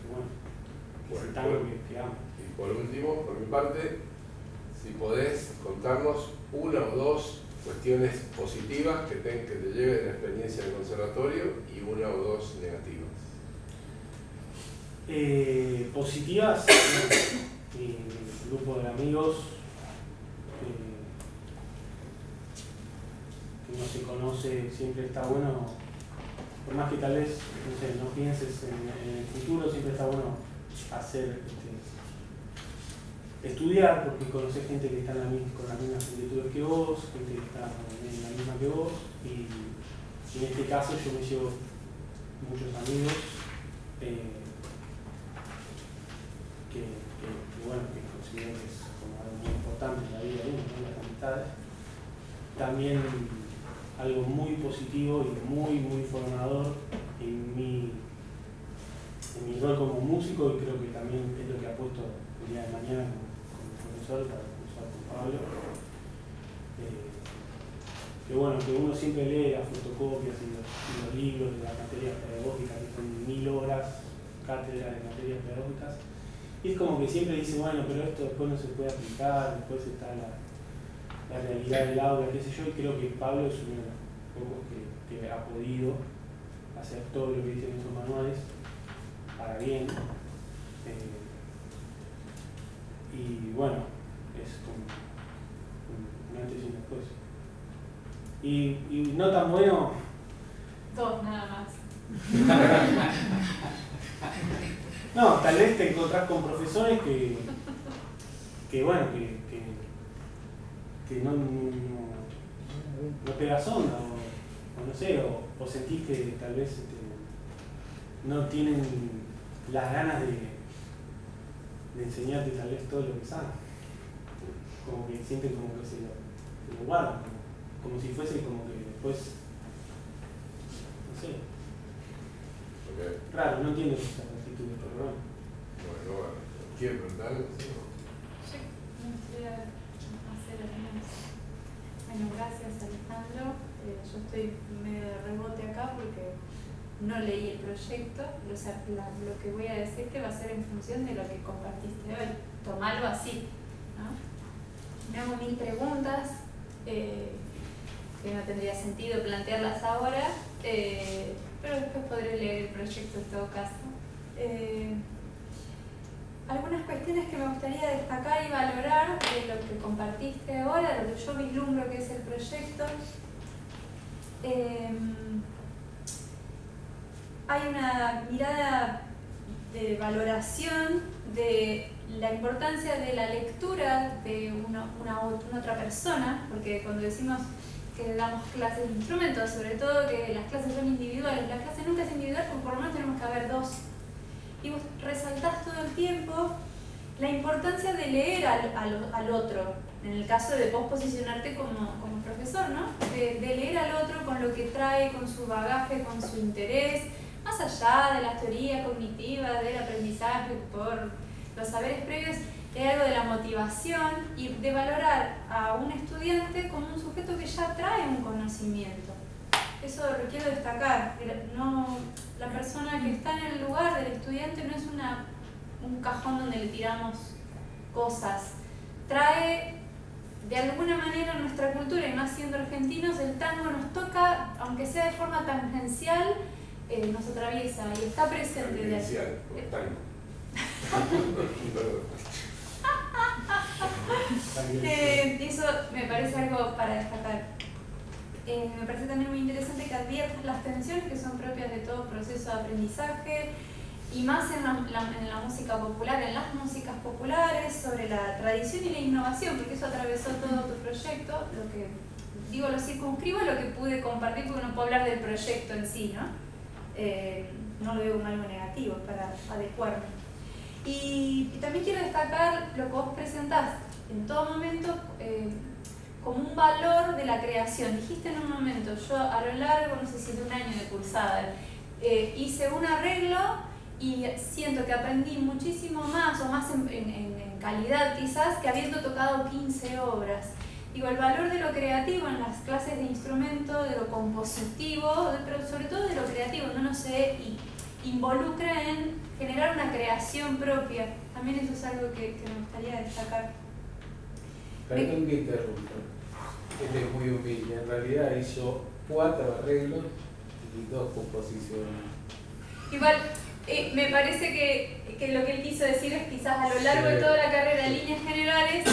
Bueno, ese tango que amo. Y por último, por mi parte, si podés contarnos una o dos cuestiones positivas que te lleven la experiencia del conservatorio y una o dos negativas. Positivas, mi grupo de amigos que no se conoce, siempre está bueno, por más que tal vez no pienses en el futuro, siempre está bueno hacer estudiar, porque conoces gente que está con las mismas inquietudes que vos, gente que está en la misma que vos, y en este caso yo me llevo muchos amigos que considero que es como algo muy importante en la vida de uno, ¿no? Las amistades. También algo muy positivo y muy formador en mi rol como músico, y creo que también es lo que apuesto el día de mañana como profesor, para usar con Pablo. Que bueno, que uno siempre lee las fotocopias y los libros de las materias pedagógicas, que son 1000 horas, cátedra de materias pedagógicas, y es como que siempre dice, bueno, pero esto después no se puede aplicar, después está la realidad del aula, qué sé yo, y creo que Pablo es uno de los pocos que ha podido hacer todo lo que dicen esos manuales para bien. Y bueno, es como un antes y un después. Y no tan bueno. 2 nada más. No, tal vez te encontrás con profesores que bueno, que no pegas onda, o no sé, o sentís que tal vez no tienen las ganas de enseñarte tal vez todo lo que saben. Como que sienten como que se lo guardan, como si fuese como que después, no sé. Okay. Raro, no entiendo esas actitudes, pero bueno. Bueno, ¿quieren preguntar algo? Sí, me gustaría hacer algunas. Bueno, gracias Alejandro. Yo estoy medio de rebote acá porque no leí el proyecto, o sea, lo que voy a decirte va a ser en función de lo que compartiste hoy. Tomalo así, ¿no? Me hago 1000 preguntas que no tendría sentido plantearlas ahora, pero después podré leer el proyecto en todo caso. Algunas cuestiones que me gustaría destacar y valorar de lo que compartiste ahora, de lo que yo vislumbro que es el proyecto. Hay una mirada de valoración de la importancia de la lectura de una otra persona, porque cuando decimos que damos clases de instrumentos, sobre todo que las clases son individuales, la clase nunca es individual porque por lo menos tenemos que haber 2. Y vos resaltás todo el tiempo la importancia de leer al otro, en el caso de vos posicionarte como profesor, ¿no? De leer al otro con lo que trae, con su bagaje, con su interés, más allá de las teorías cognitivas, del aprendizaje por los saberes previos, hay algo de la motivación y de valorar a un estudiante como un sujeto que ya trae un conocimiento. Eso quiero destacar. La persona que está en el lugar del estudiante no es un cajón donde le tiramos cosas. Trae, de alguna manera, nuestra cultura, y más siendo argentinos, el tango nos toca, aunque sea de forma tangencial, nos atraviesa y está presente de ahí. Eso me parece algo para destacar. Me parece también muy interesante que adviertas las tensiones que son propias de todo proceso de aprendizaje y más en la música popular, en las músicas populares, sobre la tradición y la innovación, porque eso atravesó todo tu proyecto. Lo que digo, lo circunscribo a lo que pude compartir, porque no puedo hablar del proyecto en sí, ¿no? No lo veo como algo negativo, para adecuarme. Y también quiero destacar lo que vos presentás en todo momento como un valor de la creación. Dijiste en un momento, yo a lo largo, no sé si de un año de cursada, hice un arreglo y siento que aprendí muchísimo más, o más en calidad quizás, que habiendo tocado 15 obras. Digo, el valor de lo creativo en las clases de instrumento, de lo compositivo, pero sobre todo de lo creativo, donde uno se involucra en generar una creación propia. También eso es algo que me gustaría destacar. Perdón que interrumpa. Este es muy humilde. En realidad hizo 4 arreglos y 2 composiciones. Igual, me parece que lo que él quiso decir es quizás a lo largo de toda la carrera, en líneas generales,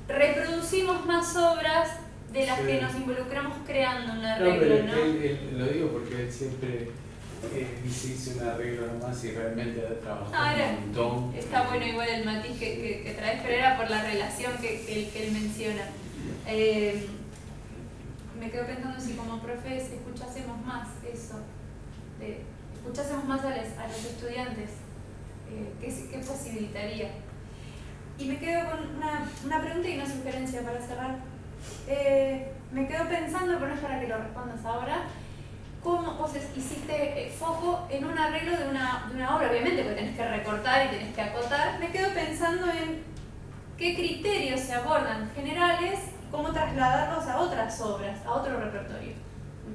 reproducimos más obras de las que nos involucramos creando un arreglo, ¿no? Él lo digo porque él siempre dice hice un arreglo nomás y realmente ha trabajado un montón. Está bueno igual el matiz que traes, pero era por la relación que él menciona. Me quedo pensando si como profes escuchásemos más eso, escuchásemos más a los estudiantes, ¿qué posibilitaría? Y me quedo con una pregunta y una sugerencia para cerrar. Me quedo pensando, pero no es para que lo respondas ahora, ¿cómo vos hiciste foco en un arreglo de una obra? Obviamente, porque tenés que recortar y tenés que acotar. Me quedo pensando en qué criterios se abordan generales, cómo trasladarlos a otras obras, a otro repertorio.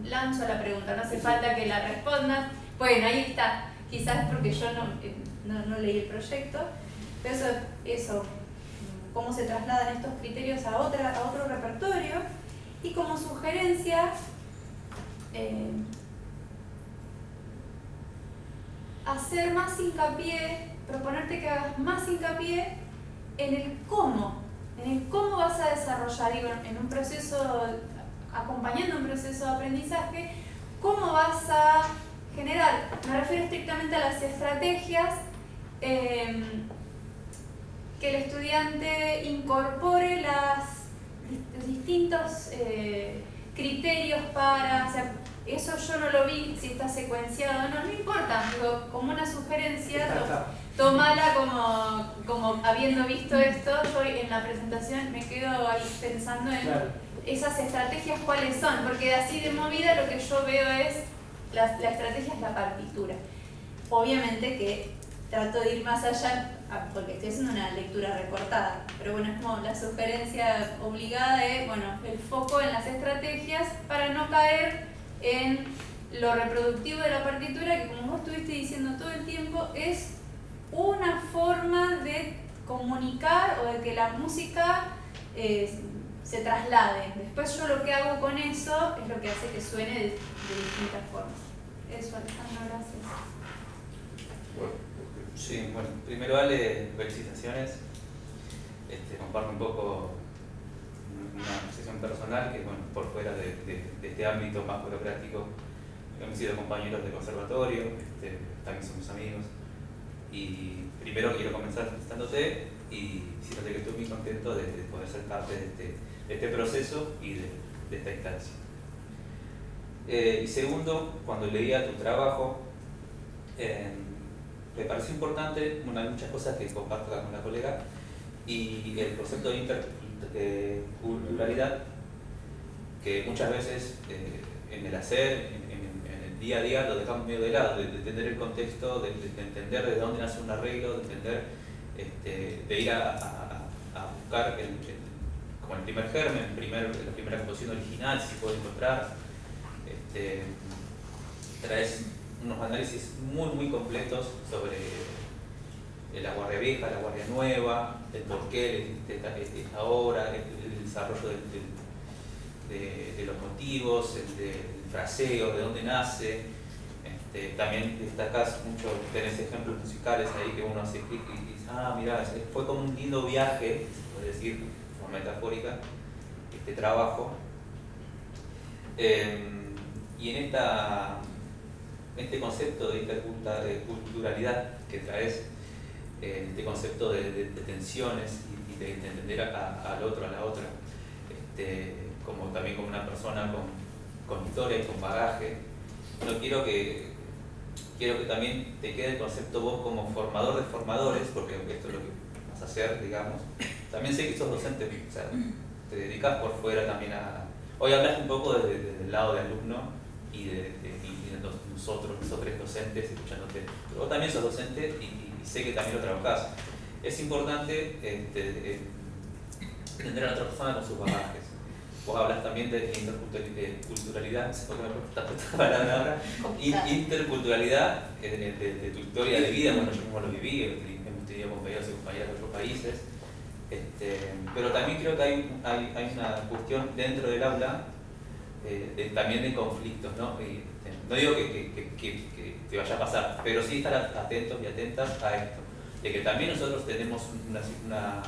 Lanzo la pregunta, no hace falta que la respondas. Bueno, ahí está. Quizás porque yo no leí el proyecto, pero eso, cómo se trasladan estos criterios a otro repertorio. Y como sugerencia, hacer más hincapié, proponerte que hagas más hincapié en el cómo vas a desarrollar, digo, en un proceso, acompañando un proceso de aprendizaje, cómo vas a generar, me refiero estrictamente a las estrategias, que el estudiante incorpore los distintos criterios para, o sea, eso yo no lo vi, si está secuenciado o no importa, digo, como una sugerencia, tómala como habiendo visto esto. Yo en la presentación me quedo ahí pensando en esas estrategias cuáles son, porque así de movida lo que yo veo es, la estrategia es la partitura. Obviamente que trato de ir más allá, porque estoy haciendo una lectura recortada, pero bueno, es como la sugerencia obligada de, bueno, el foco en las estrategias para no caer en lo reproductivo de la partitura, que como vos estuviste diciendo todo el tiempo, es una forma de comunicar o de que la música se traslade. Después yo lo que hago con eso es lo que hace que suene de distintas formas. Eso, Alejandro, gracias. Sí, bueno, primero Ale, felicitaciones. Comparto un poco una sesión personal que, bueno, por fuera de este ámbito más burocrático, hemos sido compañeros de conservatorio, también somos amigos. Y primero quiero comenzar felicitándote y diciéndote que estoy muy contento de poder ser parte de este proceso y de esta instancia. Y segundo, cuando leía tu trabajo, me pareció importante, hay muchas cosas que comparto con la colega, y el concepto de interculturalidad, que muchas veces en el hacer, en el día a día, lo dejamos medio de lado, de entender el contexto, de entender de dónde nace un arreglo, de entender, de ir a buscar como el primer germen, la primera composición original, si se puede encontrar. Traes unos análisis muy completos sobre la guardia vieja, la guardia nueva, el porqué esta obra, el desarrollo de los motivos, el fraseo, de dónde nace. También destacás mucho, tenés ejemplos musicales ahí que uno hace clic y dice, ah, mirá, fue como un lindo viaje, se puede decir, de forma metafórica, este trabajo. Y en este concepto de interculturalidad que traes, este concepto de tensiones y de entender al otro, a la otra, como también como una persona con historia y con bagaje, quiero que también te quede el concepto vos como formador de formadores, porque esto es lo que vas a hacer, digamos. También sé que sos docente, o sea, te dedicas por fuera también a... Hoy hablaste un poco desde el lado de alumno y de nosotros docentes escuchándote, pero vos también sos docente y sé que también lo trabajás. Es importante entender a la otra persona con sus bagajes. Vos hablas también de interculturalidad, no sé por qué me preguntaste esta palabra ahora, interculturalidad de tu historia de vida, bueno, yo mismo lo viví, hemos tenido compañeros y compañeras de otros países, pero también creo que hay una cuestión dentro del aula también de conflictos, ¿no? No digo que te vaya a pasar, pero sí estar atentos y atentas a esto, de que también nosotros tenemos una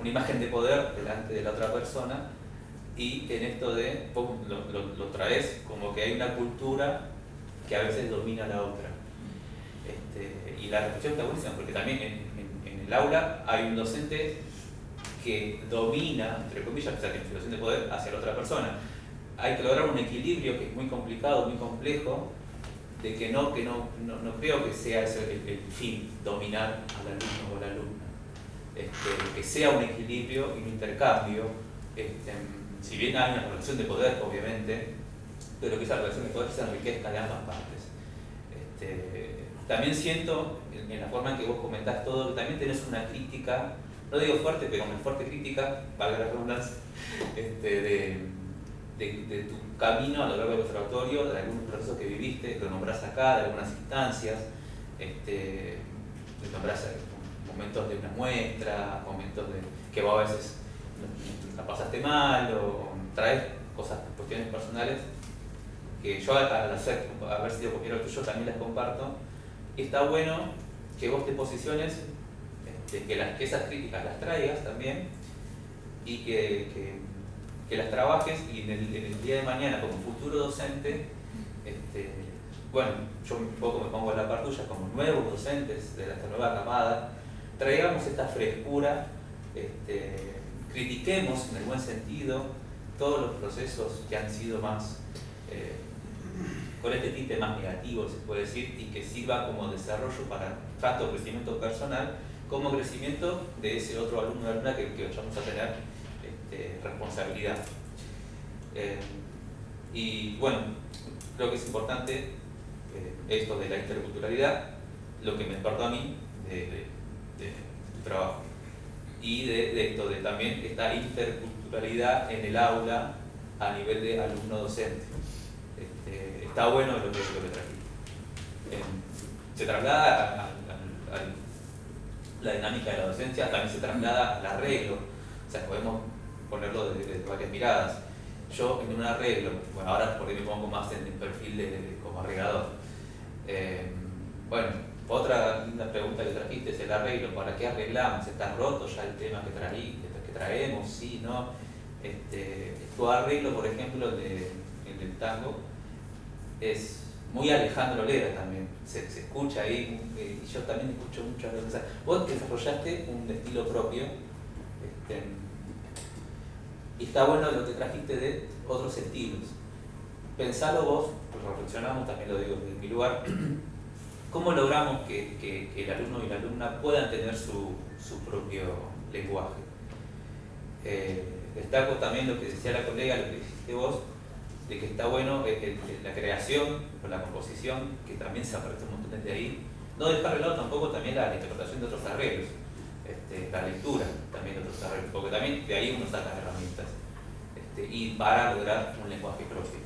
imagen de poder delante de la otra persona, y en esto de, vos lo traes como que hay una cultura que a veces domina a la otra. Y la reflexión está buenísima, porque también en el aula hay un docente que domina, entre comillas, o sea, tiene situación de poder hacia la otra persona. Hay que lograr un equilibrio que es muy complicado, muy complejo, de que no creo que sea ese el fin, dominar al alumno o a la alumna. Que sea un equilibrio y un intercambio. Si bien hay una relación de poder, obviamente, pero que esa relación de poder se enriquezca de ambas partes. También siento, en la forma en que vos comentás todo, que también tenés una crítica, no digo fuerte, pero una fuerte crítica, valga la redundancia, de tu camino a lo largo del conservatorio, de algunos procesos que viviste, que nombrás acá, de algunas instancias, nombrás momentos de una muestra, momentos que vos a veces la pasaste mal o traes cosas, cuestiones personales que yo al haber sido compañero tuyo también las comparto, y está bueno que vos te posiciones, que esas críticas las traigas también y que las trabajes, y en el día de mañana como futuro docente, bueno, yo un poco me pongo a la par tuya, como nuevos docentes de esta nueva camada, traigamos esta frescura, critiquemos en el buen sentido todos los procesos que han sido más, con este tipo más negativo se puede decir, y que sirva como desarrollo para tanto crecimiento personal como crecimiento de ese otro alumno o alumna que vayamos a tener responsabilidad. Y bueno, creo que es importante esto de la interculturalidad, lo que me despertó a mí de tu trabajo, y de esto de también esta interculturalidad en el aula a nivel de alumno docente. Está bueno lo que trajiste. Se traslada a la dinámica de la docencia, también se traslada al arreglo, o sea, podemos ponerlo desde varias miradas. Yo en un arreglo, bueno, ahora por ahí me pongo más en el perfil como arreglador. Bueno, otra linda pregunta que trajiste es el arreglo. ¿Para qué arreglamos? ¿Está roto ya el tema que traemos? Sí, ¿no? Tu arreglo, por ejemplo, el del tango, es muy Alejandro Lera también. Se escucha ahí, y yo también escucho muchas veces. O sea, vos desarrollaste un estilo propio, y está bueno lo que trajiste de otros estilos. Pensalo vos, pues reflexionamos, también lo digo desde mi lugar. ¿Cómo logramos que el alumno y la alumna puedan tener su propio lenguaje? Destaco también lo que decía la colega, lo que dijiste vos, de que está bueno la creación o la composición, que también se aparece un montón desde ahí. No dejar de lado tampoco también la interpretación de otros arreglos, la lectura también de otros arreglos, porque también de ahí uno saca herramientas, y para lograr un lenguaje propio.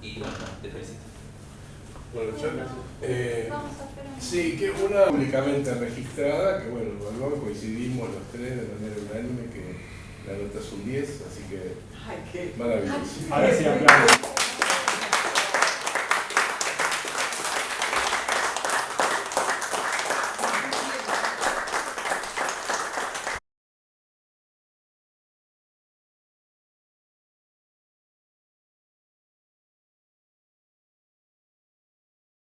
Y bueno, te felicito. Bueno, sí, que una públicamente registrada, que bueno, luego coincidimos los tres de manera unánime que la nota es un 10, así que maravilloso. Ahora sí, aplausos.